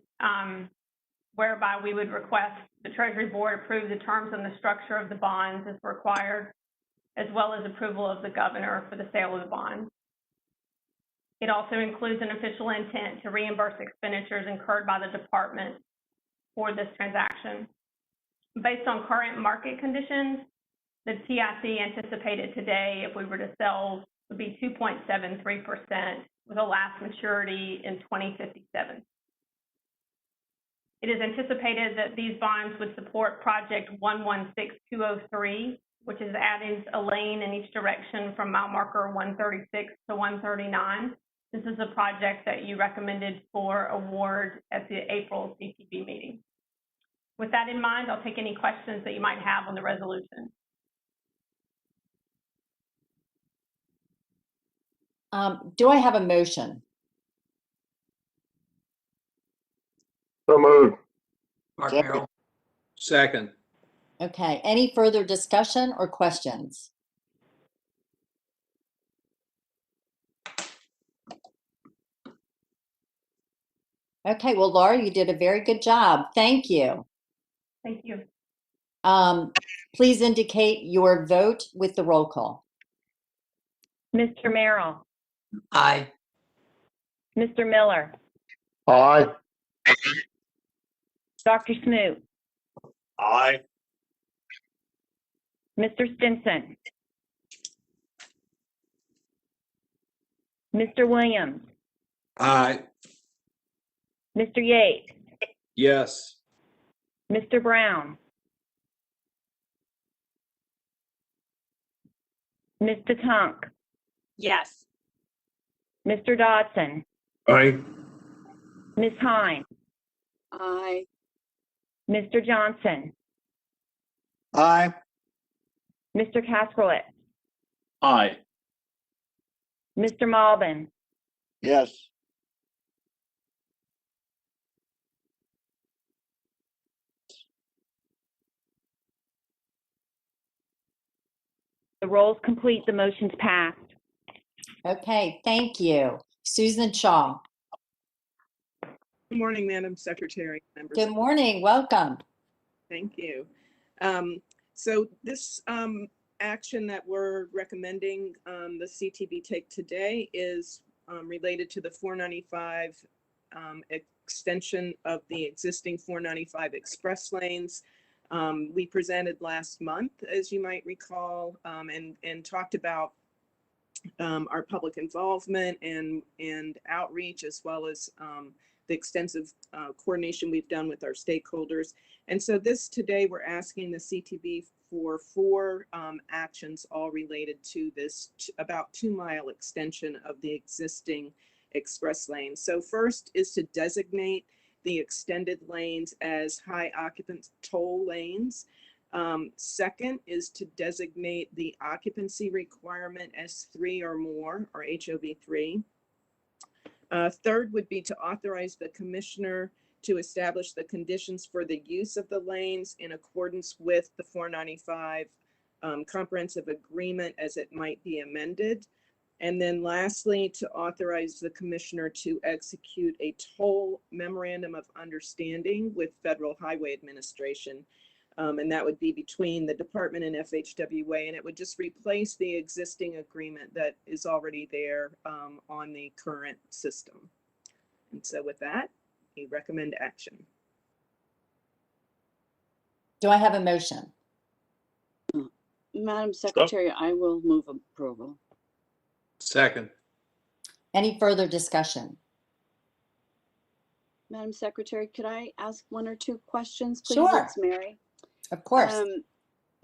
whereby we would request the Treasury Board approve the terms and the structure of the bonds as required, as well as approval of the governor for the sale of the bonds. It also includes an official intent to reimburse expenditures incurred by the department for this transaction. Based on current market conditions, the TIC anticipated today, if we were to sell, would be 2.73% with a last maturity in 2057. It is anticipated that these bonds would support Project 116203, which is adding a lane in each direction from mile marker 136 to 139. This is a project that you recommended for award at the April CTB meeting. With that in mind, I'll take any questions that you might have on the resolution. Do I have a motion? So moved. Mark Merrill. Second. Okay, any further discussion or questions? Okay, well, Laura, you did a very good job. Thank you. Thank you. Please indicate your vote with the roll call. Mr. Merrill, Aye. Mr. Miller, Aye. Dr. Smoot, Aye. Mr. Stinson, Mr. Williams, Aye. Mr. Yates, Yes. Mr. Brown, Mr. Tunk, Yes. Mr. Dodson, Aye. Ms. Hine, Aye. Mr. Johnson, Aye. Mr. Kasprowitz, Aye. Mr. Malbin, Yes. the roll's complete, the motion's passed. Okay, thank you. Susan Shaw. Good morning, Madam Secretary, members. Good morning, welcome. Thank you. So this action that we're recommending the CTB take today is related to the 495 extension of the existing 495 express lanes. We presented last month, as you might recall, and talked about our public involvement and outreach, as well as the extensive coordination we've done with our stakeholders. And so today we're asking the CTB for 4 actions, all related to this about 2-mile extension of the existing express lane. So first is to designate the extended lanes as high occupant toll lanes. Second is to designate the occupancy requirement as 3 or more, or HOV3. Third would be to authorize the commissioner to establish the conditions for the use of the lanes in accordance with the 495 comprehensive agreement as it might be amended. And then lastly, to authorize the commissioner to execute a toll memorandum of understanding with Federal Highway Administration. And that would be between the department and FHWA, and it would just replace the existing agreement that is already there on the current system. And so with that, we recommend action. Do I have a motion? Madam Secretary, I will move approval. Second. Any further discussion? Madam Secretary, could I ask 1 or 2 questions, please? Sure. It's Mary. Of course.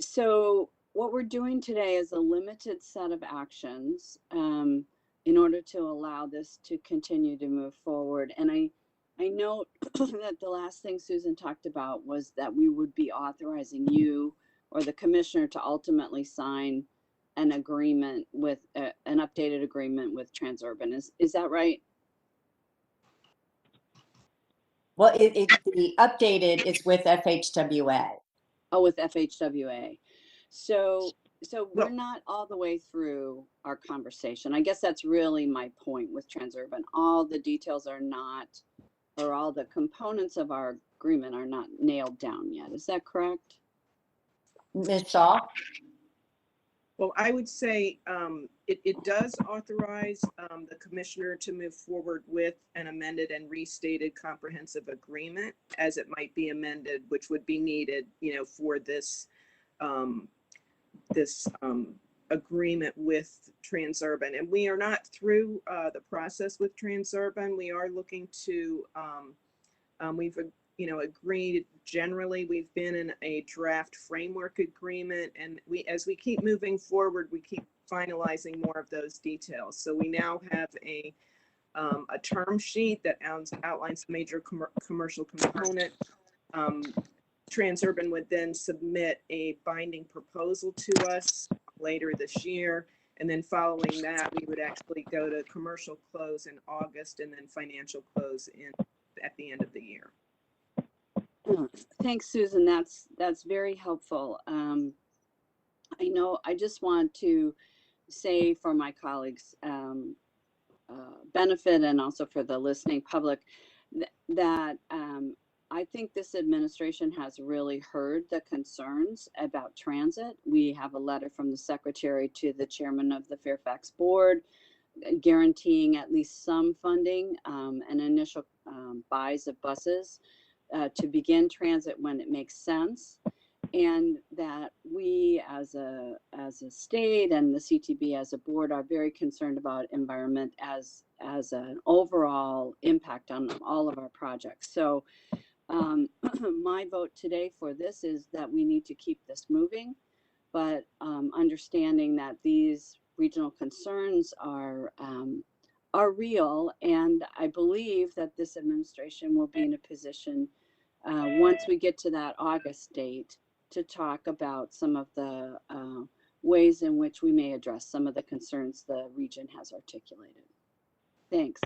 So what we're doing today is a limited set of actions in order to allow this to continue to move forward. And I note that the last thing Susan talked about was that we would be authorizing you or the commissioner to ultimately sign an agreement with an updated agreement with Transurban. Is that right? Well, the updated is with FHWA. Oh, with FHWA. So we're not all the way through our conversation. I guess that's really my point with Transurban. All the details are not, or all the components of our agreement are not nailed down yet. Is that correct? Ms. Shaw? Well, I would say it does authorize the commissioner to move forward with an amended and restated comprehensive agreement as it might be amended, which would be needed, for this agreement with Transurban. And we are not through the process with Transurban. We are looking to, we've agreed generally. We've been in a draft framework agreement, and as we keep moving forward, we keep finalizing more of those details. So we now have a term sheet that outlines the major commercial component. Transurban would then submit a binding proposal to us later this year, and then following that, we would actually go to commercial close in August, and then financial close at the end of the year. Thanks, Susan. That's very helpful. I just want to say for my colleagues' benefit and also for the listening public that I think this administration has really heard the concerns about transit. We have a letter from the secretary to the chairman of the Fairfax board guaranteeing at least some funding and initial buys of buses to begin transit when it makes sense, and that we as a state and the CTB as a board are very concerned about environment as an overall impact on all of our projects. So my vote today for this is that we need to keep this moving, but understanding that these regional concerns are are real, and I believe that this administration will be in a position once we get to that August date to talk about some of the ways in which we may address some of the concerns the region has articulated. Thanks.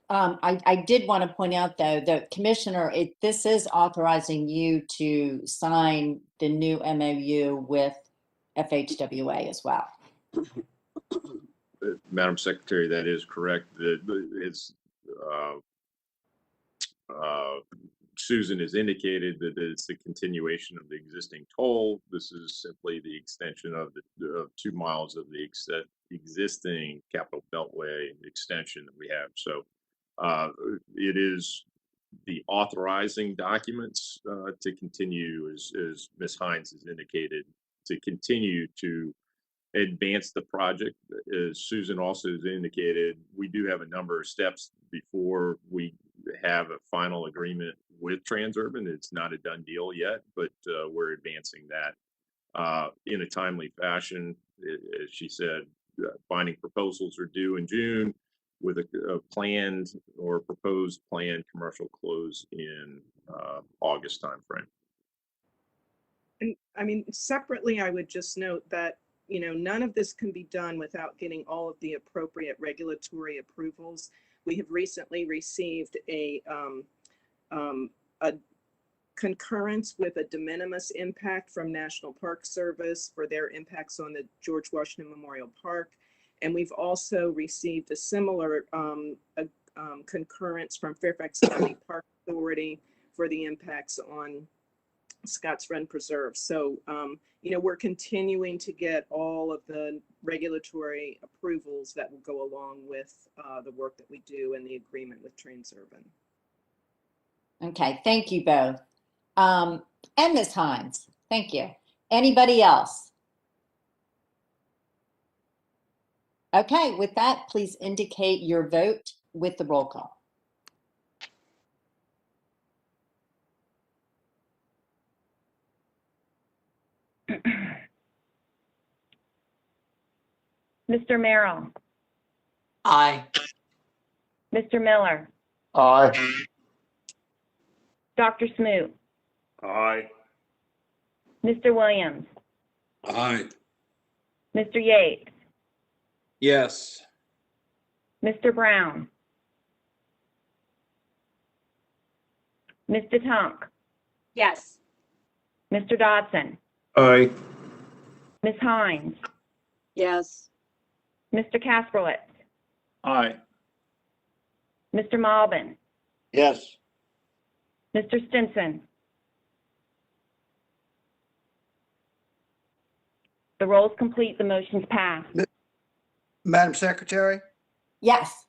I did want to point out, though, that Commissioner, this is authorizing you to sign the new MOU with FHWA as well. Madam Secretary, that is correct. Susan has indicated that it's the continuation of the existing toll. This is simply the extension of the 2 miles of the existing Capital Beltway extension that we have. So it is the authorizing documents to continue, as Ms. Hines has indicated, to continue to advance the project. As Susan also has indicated, we do have a number of steps before we have a final agreement with Transurban. It's not a done deal yet, but we're advancing that in a timely fashion. As she said, binding proposals are due in June, with a planned or proposed planned commercial close in August timeframe. And I mean, separately, I would just note that, you know, none of this can be done without getting all of the appropriate regulatory approvals. We have recently received a concurrence with a de minimis impact from National Park Service for their impacts on the George Washington Memorial Park. And we've also received a similar concurrence from Fairfax County Park Authority for the impacts on Scott's Run Preserve. So, you know, we're continuing to get all of the regulatory approvals that will go along with the work that we do and the agreement with Transurban. Okay, thank you both. And Ms. Hines, thank you. Anybody else? Okay, with that, please indicate your vote with the roll call. Mr. Merrill, Aye. Mr. Miller, Aye. Dr. Smoot, Aye. Mr. Williams, Aye. Mr. Yates, Yes. Mr. Brown, Ms. DeTonk, Yes. Mr. Dodson, Aye. Ms. Hines, Yes. Mr. Kasperlitz, Aye. Mr. Malbin, Yes. Mr. Stinson. The roll is complete. The motion's passed. Madam Secretary, Yes.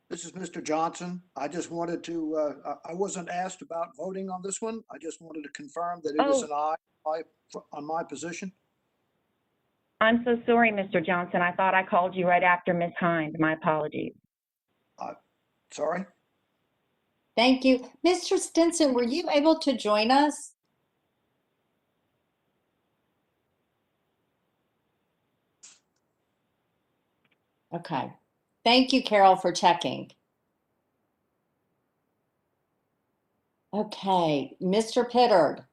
this is Mr. Johnson. I just wanted to, I wasn't asked about voting on this one. I just wanted to confirm that it is an aye on my position. I'm so sorry, Mr. Johnson. I thought I called you right after Ms. Hines. My apologies. Sorry. Thank you. Mr. Stinson, were you able to join us? Okay. Thank you, Carol, for checking. Okay, Mr. Pittard.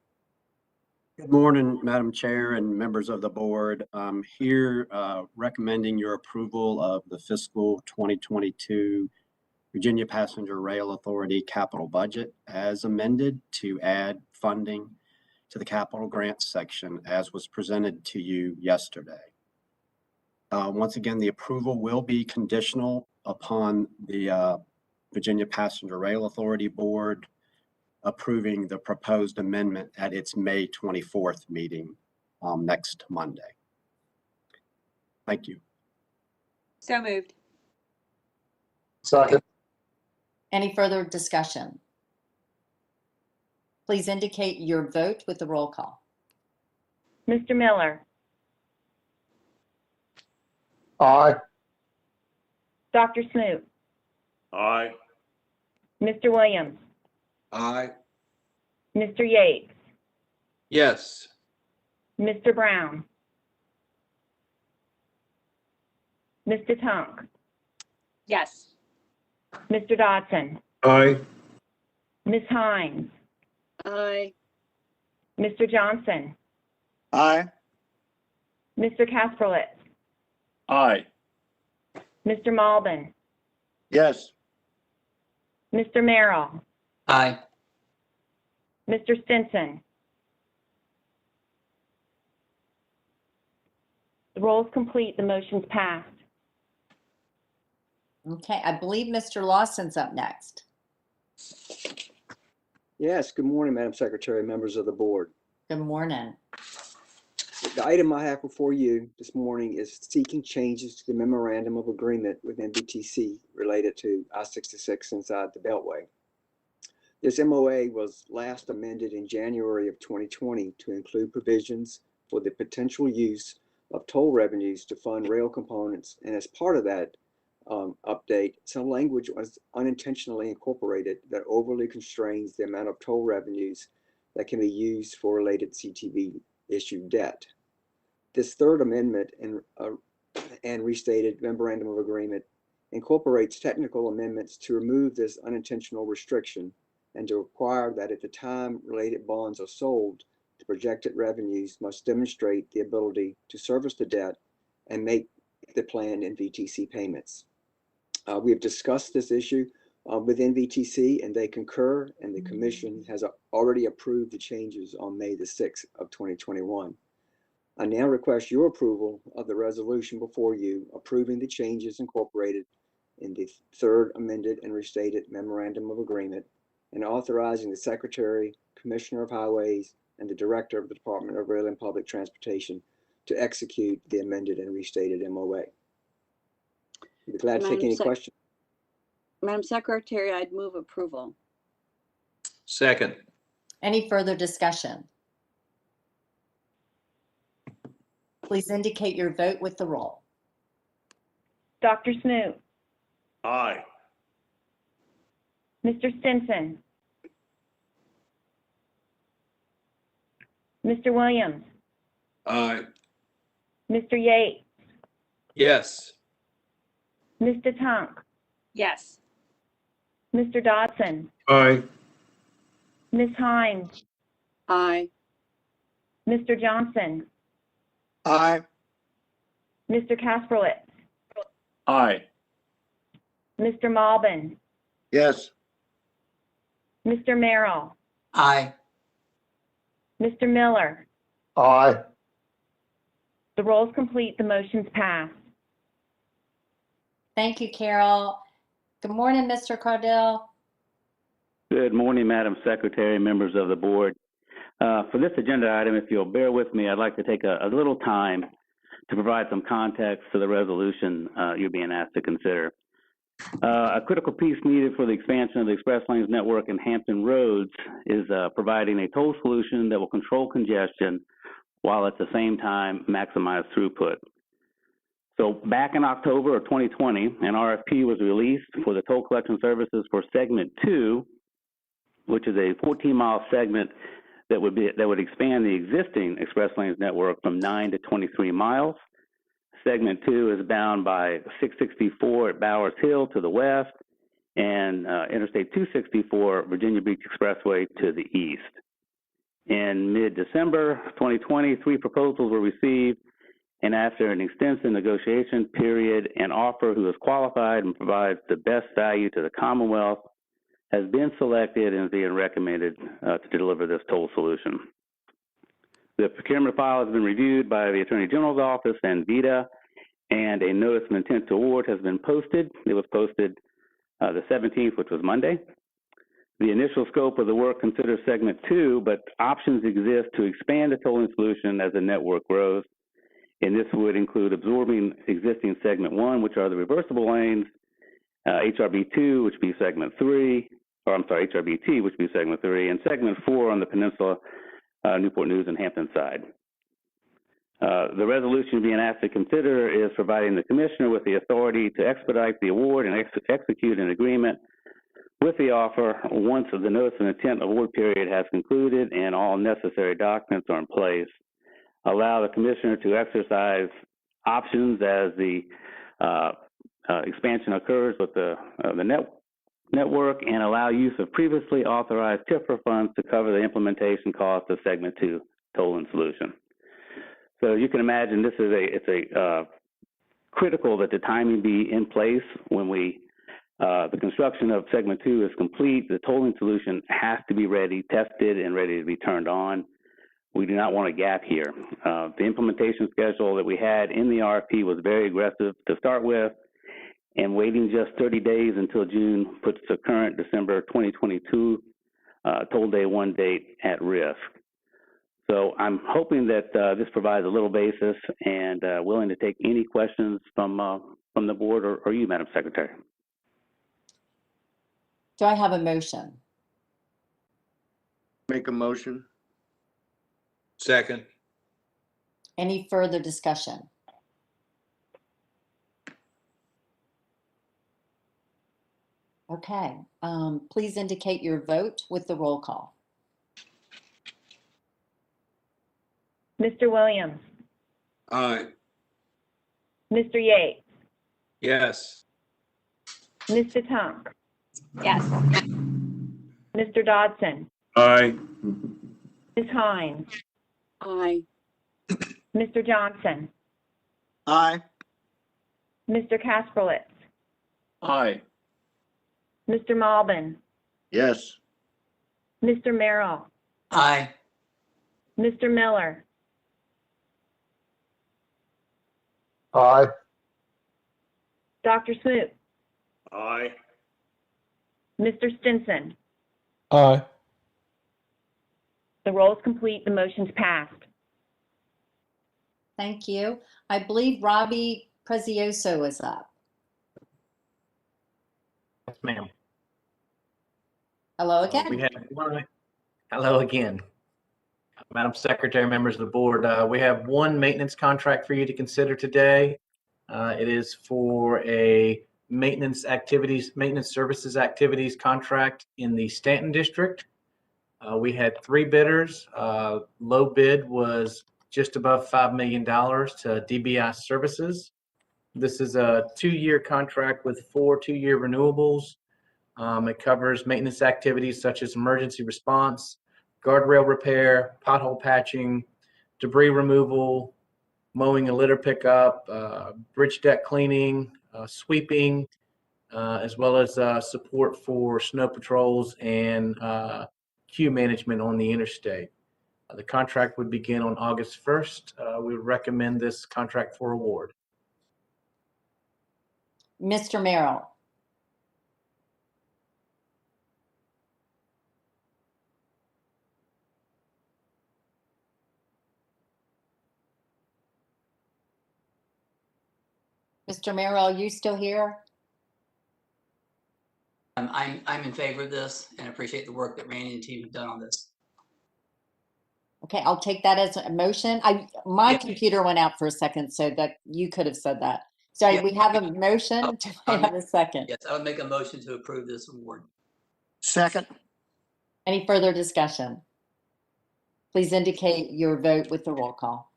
Good morning, Madam Chair and members of the board. I'm here recommending your approval of the fiscal 2022 Virginia Passenger Rail Authority capital budget as amended to add funding to the capital grants section as was presented to you yesterday. Once again, the approval will be conditional upon the Virginia Passenger Rail Authority Board approving the proposed amendment at its May 24th meeting next Monday. Thank you. So moved. Second. Any further discussion? Please indicate your vote with the roll call. Mr. Miller, Aye. Dr. Smoot, Aye. Mr. Williams, Aye. Mr. Yates, Yes. Mr. Brown, Mr. Tunk, Yes. Mr. Dodson, Aye. Ms. Hines, Aye. Mr. Johnson, Aye. Mr. Kasperlitz, Aye. Mr. Malden, Yes. Mr. Merrill, Aye. Mr. Stinson. The roll is complete. The motion's passed. Okay, I believe Mr. Lawson's up next. Yes, good morning, Madam Secretary, members of the board. Good morning. The item I have before you this morning is seeking changes to the memorandum of agreement with NVTC related to I-66 inside the Beltway. This MOA was last amended in January of 2020 to include provisions for the potential use of toll revenues to fund rail components, and as part of that update, some language was unintentionally incorporated that overly constrains the amount of toll revenues that can be used for related CTV issued debt. This third amendment and restated memorandum of agreement incorporates technical amendments to remove this unintentional restriction and to require that at the time related bonds are sold, the projected revenues must demonstrate the ability to service the debt and make the planned NVTC payments. We have discussed this issue with NVTC and they concur, and the Commission has already approved the changes on May the 6th of 2021. I now request your approval of the resolution before you approving the changes incorporated in the third amended and restated memorandum of agreement and authorizing the Secretary, Commissioner of Highways, and the Director of the Department of Rail and Public Transportation to execute the amended and restated MOA. I'd be glad to take any questions. Madam Secretary, I'd move approval. Second. Any further discussion? Please indicate your vote with the roll. Dr. Smoot, Aye. Mr. Stinson, Mr. Williams, Aye. Mr. Yates, Yes. Mr. Tunk, Yes. Mr. Dodson, Aye. Ms. Hines, Aye. Mr. Johnson, Aye. Mr. Kasperlitz, Aye. Mr. Malden, Yes. Mr. Merrill, Aye. Mr. Miller. Aye. The roll is complete. The motion's passed. Thank you, Carol. Good morning, Mr. Cardell. Good morning, Madam Secretary, members of the board. For this agenda item, if you'll bear with me, I'd like to take a little time to provide some context to the resolution you're being asked to consider. A critical piece needed for the expansion of the Express Lanes network in Hampton roads is providing a toll solution that will control congestion while at the same time maximize throughput. So back in October of 2020, an RFP was released for the toll collection services for segment 2, which is a 14-mile segment that would expand the existing Express Lanes network from 9 to 23 miles. Segment 2 is bound by 664 at Bowers Hill to the west and Interstate 264 Virginia Beach Expressway to the east. In mid-December 2020, 3 proposals were received, and after an extensive negotiation period, an offer who is qualified and provides the best value to the Commonwealth has been selected and is being recommended to deliver this toll solution. The procurement file has been reviewed by the Attorney General's Office and VITA, and a notice of intent to award has been posted. It was posted the 17th, which was Monday. The initial scope of the work considers segment 2, but options exist to expand the tolling solution as the network grows. And this would include absorbing existing segment 1, which are the reversible lanes, HRB2, which would be segment 3, or I'm sorry, HRBT, which would be segment 3, and segment 4 on the Peninsula, Newport News, and Hampton side. The resolution being asked to consider is providing the Commissioner with the authority to expedite the award and execute an agreement with the offer once the notice of intent award period has concluded and all necessary documents are in place. Allow the Commissioner to exercise options as the expansion occurs with the network and allow use of previously authorized TIFRA funds to cover the implementation cost of Segment 2 tolling solution. So you can imagine this is critical that the timing be in place when the construction of Segment 2 is complete. The tolling solution has to be ready, tested, and ready to be turned on. We do not want a gap here. The implementation schedule that we had in the RFP was very aggressive to start with, and waiting just 30 days until June puts the current December 2022 toll day 1 date at risk. So I'm hoping that this provides a little basis, and willing to take any questions from the board or you, Madam Secretary. Do I have a motion? Make a motion. Second. Any further discussion? Okay, please indicate your vote with the roll call. Mr. Williams, Aye. Mr. Yates, Yes. Ms. Tunk, Yes. Mr. Dodson, Aye. Ms. Hines, Aye. Mr. Johnson, Aye. Mr. Kasperlitz, Aye. Mr. Malbin, Yes. Mr. Merrill, Aye. Mr. Miller, Aye. Dr. Smoot, Aye. Mr. Stinson. Aye. The roll is complete. The motion's passed. Thank you. I believe Robbie Prezioso is up. Yes, ma'am. Hello again. Hello again. Madam Secretary, members of the board, we have one maintenance contract for you to consider today. It is for a maintenance services activities contract in the Staunton district. We had 3 bidders. Low bid was just above $5 million to DBI Services. This is a 2-year contract with 4 2-year renewables. It covers maintenance activities such as emergency response, guardrail repair, pothole patching, debris removal, mowing and litter pickup, bridge deck cleaning, sweeping, as well as support for snow patrols and queue management on the interstate. The contract would begin on August 1st. We would recommend this contract for award. Mr. Merrill. Mr. Merrill, are you still here? I'm in favor of this and appreciate the work that Randy and team have done on this. Okay, I'll take that as a motion. My computer went out for a second, so that you could have said that. So we have a motion. Do I have a second? Yes, I would make a motion to approve this award. Second. Any further discussion? Please indicate your vote with the roll call.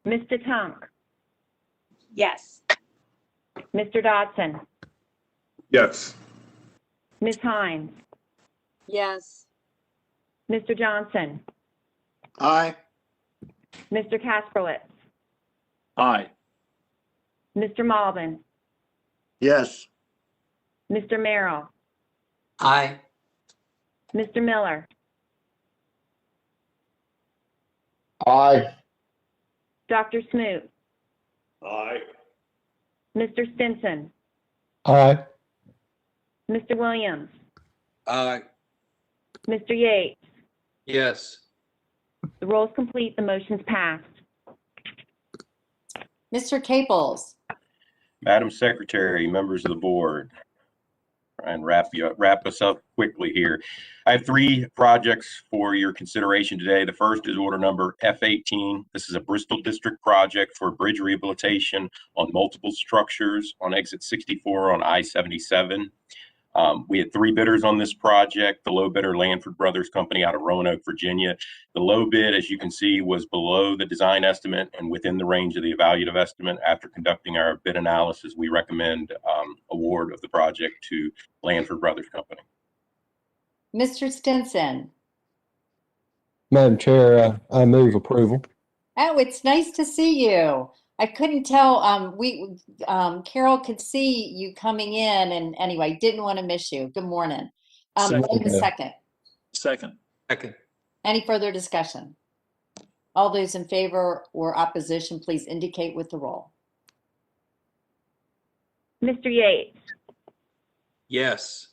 Mr. Tunk, Yes. Mr. Dodson, Yes. Ms. Hines, Yes. Mr. Johnson, Aye. Mr. Kasperlitz, Aye. Mr. Malbin, Yes. Mr. Merrill, Aye. Mr. Miller, Aye. Dr. Smoot, Aye. Mr. Stinson, Aye. Mr. Williams, Aye. Mr. Yates. Yes. The roll is complete. The motion's passed. Mr. Caples. Madam Secretary, members of the board, try and wrap us up quickly here. I have 3 projects for your consideration today. The first is order number F18. This is a Bristol district project for bridge rehabilitation on multiple structures on exit 64 on I-77. We had 3 bidders on this project. The low bidder, Lanford Brothers Company out of Roanoke, Virginia. The low bid, as you can see, was below the design estimate and within the range of the evaluative estimate. After conducting our bid analysis, we recommend award of the project to Lanford Brothers Company. Mr. Stinson. Madam Chair, I move approval. Oh, it's nice to see you. I couldn't tell, Carol could see you coming in, and anyway, didn't want to miss you. Good morning. Wait a second. Second. Any further discussion? All those in favor or opposition, please indicate with the roll. Mr. Yates, Yes.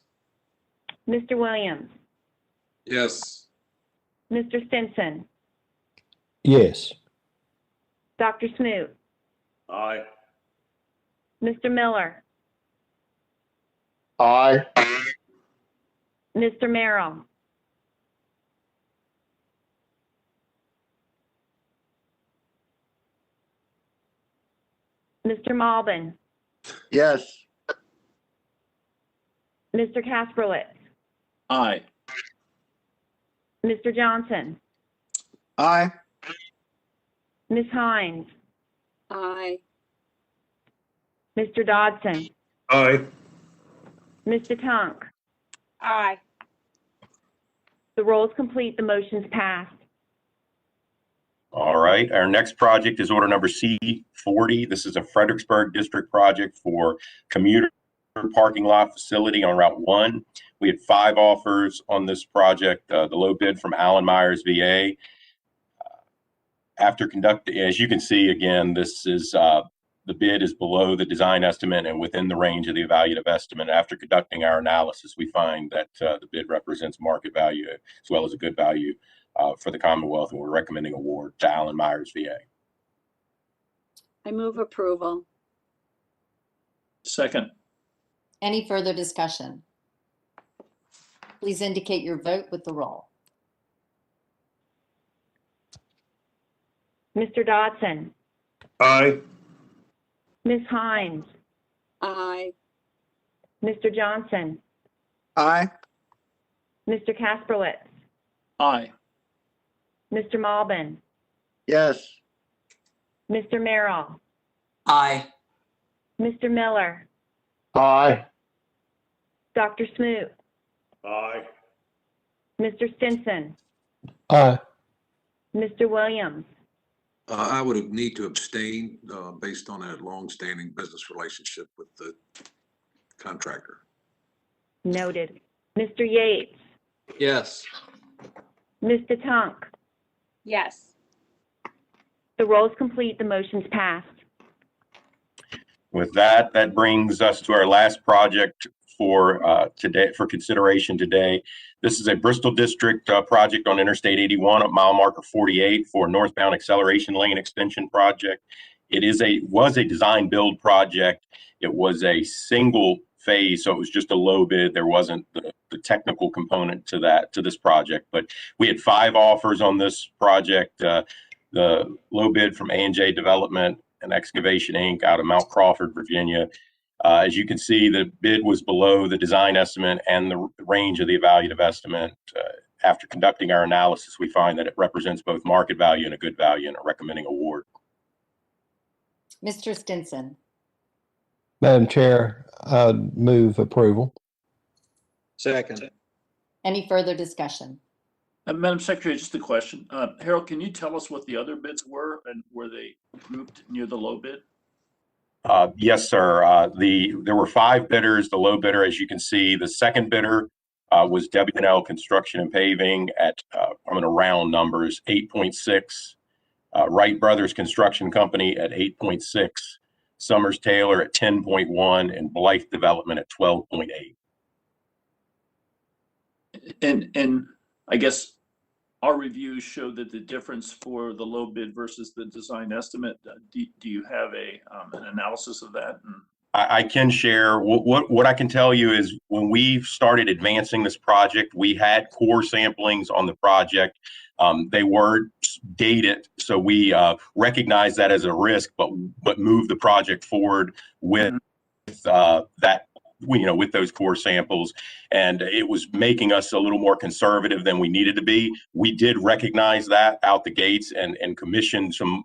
Mr. Williams, Yes. Mr. Stinson, Yes. Dr. Smoot, Aye. Mr. Miller, Aye. Mr. Merrill, Mr. Malbin, Yes. Mr. Kasperlitz, Aye. Mr. Johnson, Aye. Ms. Hines, Aye. Mr. Dodson, Aye. Mr. Tunk. Aye. The roll is complete. The motion's passed. All right, our next project is order number C40. This is a Fredericksburg district project for commuter parking lot facility on Route 1. We had 5 offers on this project. The low bid from Allen Myers VA. After conducting, as you can see, again, this is the bid is below the design estimate and within the range of the evaluative estimate. After conducting our analysis, we find that the bid represents market value as well as a good value for the Commonwealth, and we're recommending award to Allen Myers VA. I move approval. Second. Any further discussion? Please indicate your vote with the roll. Mr. Dodson, Aye. Ms. Hines, Aye. Mr. Johnson, Aye. Mr. Kasperlitz, Aye. Mr. Malbin, Yes. Mr. Merrill, Aye. Mr. Miller, Aye. Dr. Smoot, Aye. Mr. Stinson, Aye. Mr. Williams, I would need to abstain based on a long-standing business relationship with the contractor. noted. Mr. Yates, Yes. Mr. Tunk. Yes. The roll is complete. The motion's passed. With that, that brings us to our last project for today, for consideration today. This is a Bristol District project on Interstate 81 at mile marker 48 for northbound acceleration lane extension project. It was a design build project. It was a single phase, so it was just a low bid. There wasn't the technical component to this project, but we had 5 offers on this project. The low bid from A&J Development and Excavation Inc. out of Mount Crawford, Virginia. As you can see, the bid was below the design estimate and the range of the evaluative estimate. After conducting our analysis, we find that it represents both market value and a good value and are recommending award. Mr. Stinson. Madam Chair, I move approval. Second. Any further discussion? Madam Secretary, just a question. Harold, can you tell us what the other bids were and were they grouped near the low bid? Yes, sir. There were 5 bidders. The low bidder, as you can see, the second bidder was W&L Construction and Paving at, I'm going to round numbers, 8.6. Wright Brothers Construction Company at 8.6. Summers Taylor at 10.1 and Blythe Development at 12.8. And I guess our reviews showed that the difference for the low bid versus the design estimate, do you have an analysis of that? I can share. What I can tell you is when we started advancing this project, we had core samplings on the project. They were dated, so we recognized that as a risk, but moved the project forward with that with those core samples, and it was making us a little more conservative than we needed to be. We did recognize that out the gates and commissioned some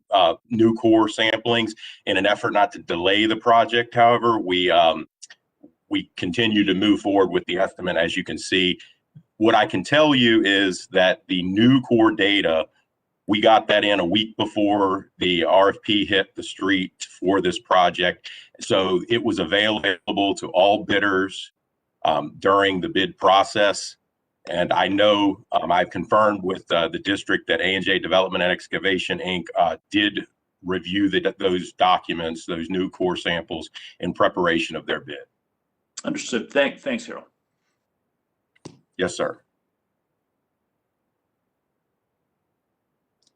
new core samplings in an effort not to delay the project. However, we continue to move forward with the estimate. As you can see, what I can tell you is that the new core data, we got that in a week before the RFP hit the street for this project. So it was available to all bidders during the bid process. And I know I've confirmed with the district that A&J Development and Excavation, Inc. Did review those documents, those new core samples, in preparation of their bid. Understood. Thanks, Harold. Yes, sir.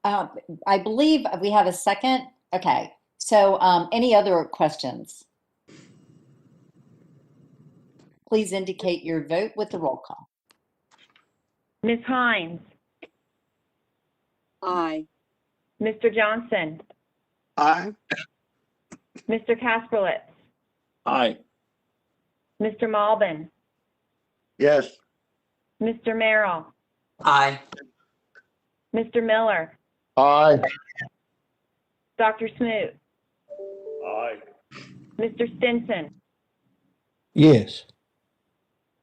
I believe we have a second. Okay. So any other questions? Please indicate your vote with the roll call. Ms. Hines? Aye. Mr. Johnson? Aye. Mr. Kasperlitz? Aye. Mr. Malbin? Yes. Mr. Merrill? Aye. Mr. Miller? Aye. Dr. Smoot? Aye. Mr. Stinson? Yes.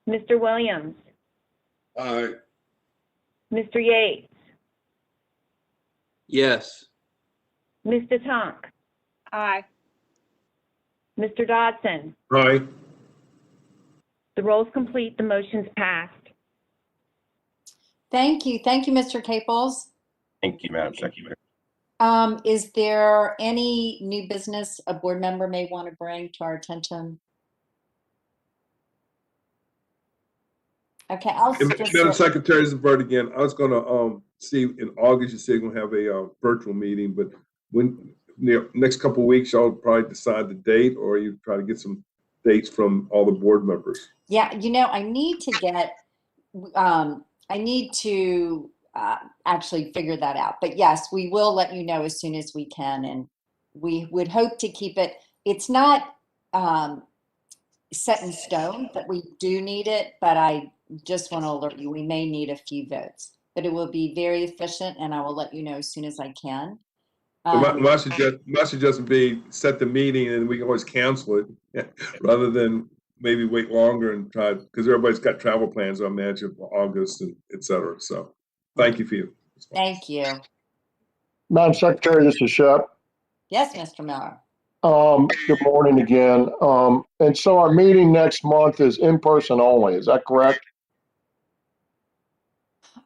Mr. Williams? Aye. Mr. Yates? Yes. Ms. DeTonk? Aye. Mr. Dodson? Aye. The roll's complete. The motion's passed. Thank you. Thank you, Mr. Caples. Thank you, Madam Secretary. Is there any new business a board member may want to bring to our attention? Okay, I'll just Madam Secretary, this is Bert again. I was going to see in August, you said you're going to have a virtual meeting, but when next couple of weeks, y'all probably decide the date, or you try to get some dates from all the board members. Yeah, I need to get, I need to actually figure that out. But yes, we will let you know as soon as we can, and we would hope to keep it. It's not set in stone that we do need it, but I just want to alert you, we may need a few votes, but it will be very efficient, and I will let you know as soon as I can. My suggestion would be set the meeting, and we can always cancel it rather than maybe wait longer and try, because everybody's got travel plans, I imagine, for August and et cetera. So thank you for you. Thank you. Madam Secretary, this is Shep. Yes, Mr. Miller. Good morning again. And so our meeting next month is in person only. Is that correct?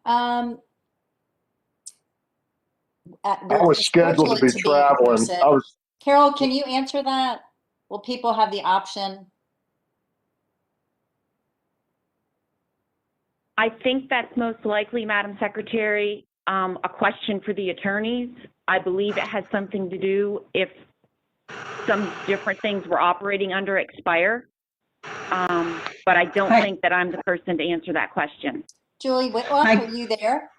I was scheduled to be traveling. Carol, can you answer that? Will people have the option? I think that's most likely, Madam Secretary, a question for the attorneys. I believe it has something to do if some different things we're operating under expire. But I don't think that I'm the person to answer that question. Julie Whitlock, are you there?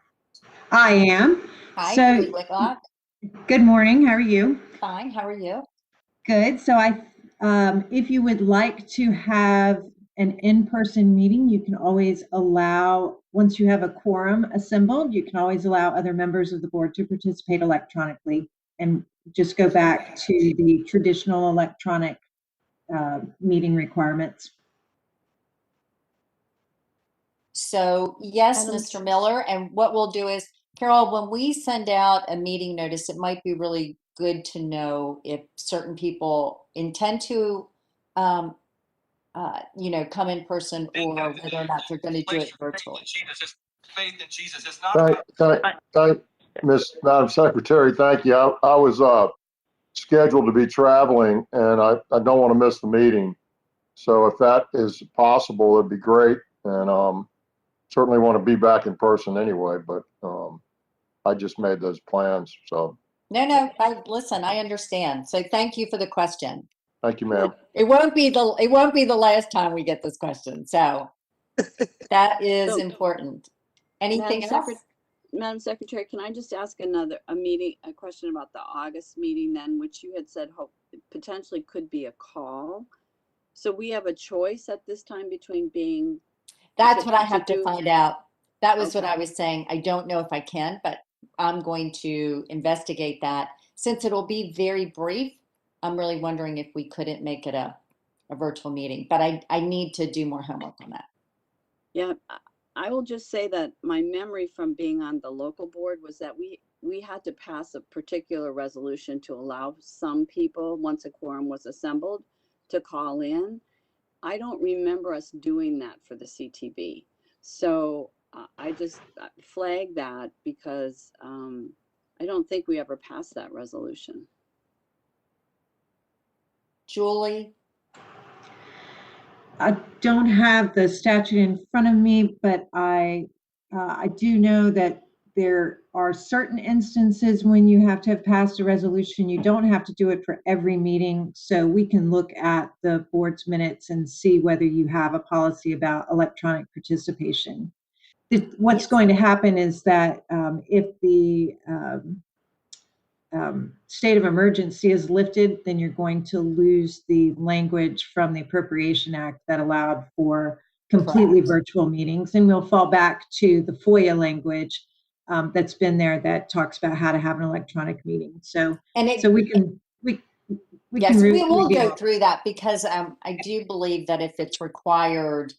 I am. Hi, So, Julie Whitlock. Good morning. How are you? Fine. How are you? Good. So if you would like to have an in-person meeting, you can always allow, once you have a quorum assembled, you can always allow other members of the board to participate electronically and just go back to the traditional electronic meeting requirements. So yes, Mr. Miller, and what we'll do is, Carol, when we send out a meeting notice, it might be really good to know if certain people intend to, come in person, or whether or not they're going to do it virtually. Thank, Madam Secretary, thank you. I was scheduled to be traveling, and I don't want to miss the meeting. So if that is possible, it'd be great. And certainly want to be back in person anyway, but I just made those plans. So No, listen, I understand. So thank you for the question. thank you, ma'am. It won't be the last time we get this question. So that is important. Anything else? Madam Secretary, can I just ask a question about the August meeting then, which you had said potentially could be a call? So we have a choice at this time between being. That's what I have to do- find out. That was what Okay. I was saying. I don't know if I can, but I'm going to investigate that. Since it'll be very brief, I'm really wondering if we couldn't make it a virtual meeting, but I need to do more homework on that. Yeah, I will just say that my memory from being on the local board was that we had to pass a particular resolution to allow some people, once a quorum was assembled, to call in. I don't remember us doing that for the CTB. So I just flag that because I don't think we ever passed that resolution. Julie? I don't have the statute in front of me, but I do know that there are certain instances when you have to have passed a resolution. You don't have to do it for every meeting. So we can look at the board's minutes and see whether you have a policy about electronic participation. What's going to happen is that if the state of emergency is lifted, then you're going to lose the language from the Appropriation Act that allowed for completely virtual meetings, and we'll fall back to the FOIA language that's been there that talks about how to have an electronic meeting. So, And we can yes, we will review. go through that because I do believe that if it's required,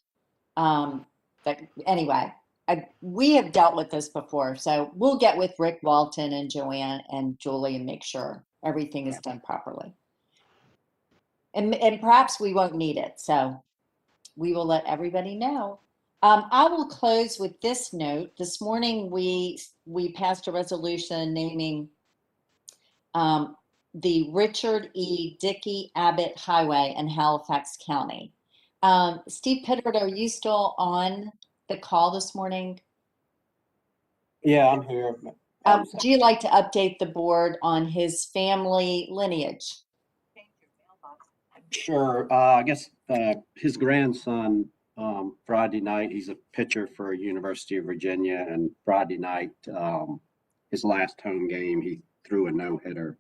that anyway. We have dealt with this before, so we'll get with Rick Walton and Joanne and Julie and make sure everything is done properly. And perhaps we won't need it, so we will let everybody know. I will close with this note. This morning we passed a resolution naming the Richard E. Dickey Abbott Highway in Halifax County. Steve Pittard, are you still on the call this morning? Yeah, I'm here. Do you like to update the board on his family lineage? Sure. I guess his grandson, Friday night, he's a pitcher for University of Virginia, and Friday night, his last home game, he threw a no-hitter.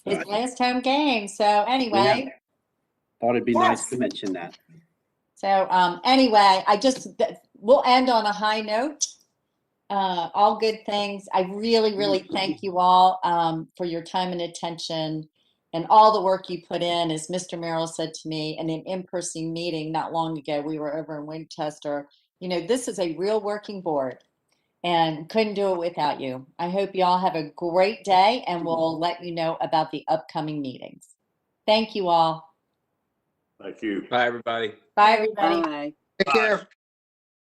His last home game. So anyway. Yeah. Thought it'd be nice to mention that. So anyway, we'll end on a high note. All good things. I really, really thank you all for your time and attention and all the work you put in. As Mr. Merrill said to me in an in-person meeting not long ago, we were over in Winchester. You know, this is a real working board and couldn't do it without you. I hope you all have a great day, and we'll let you know about the upcoming meetings. Thank you all. Thank you. Bye, everybody. Bye, everybody. Bye. Take care.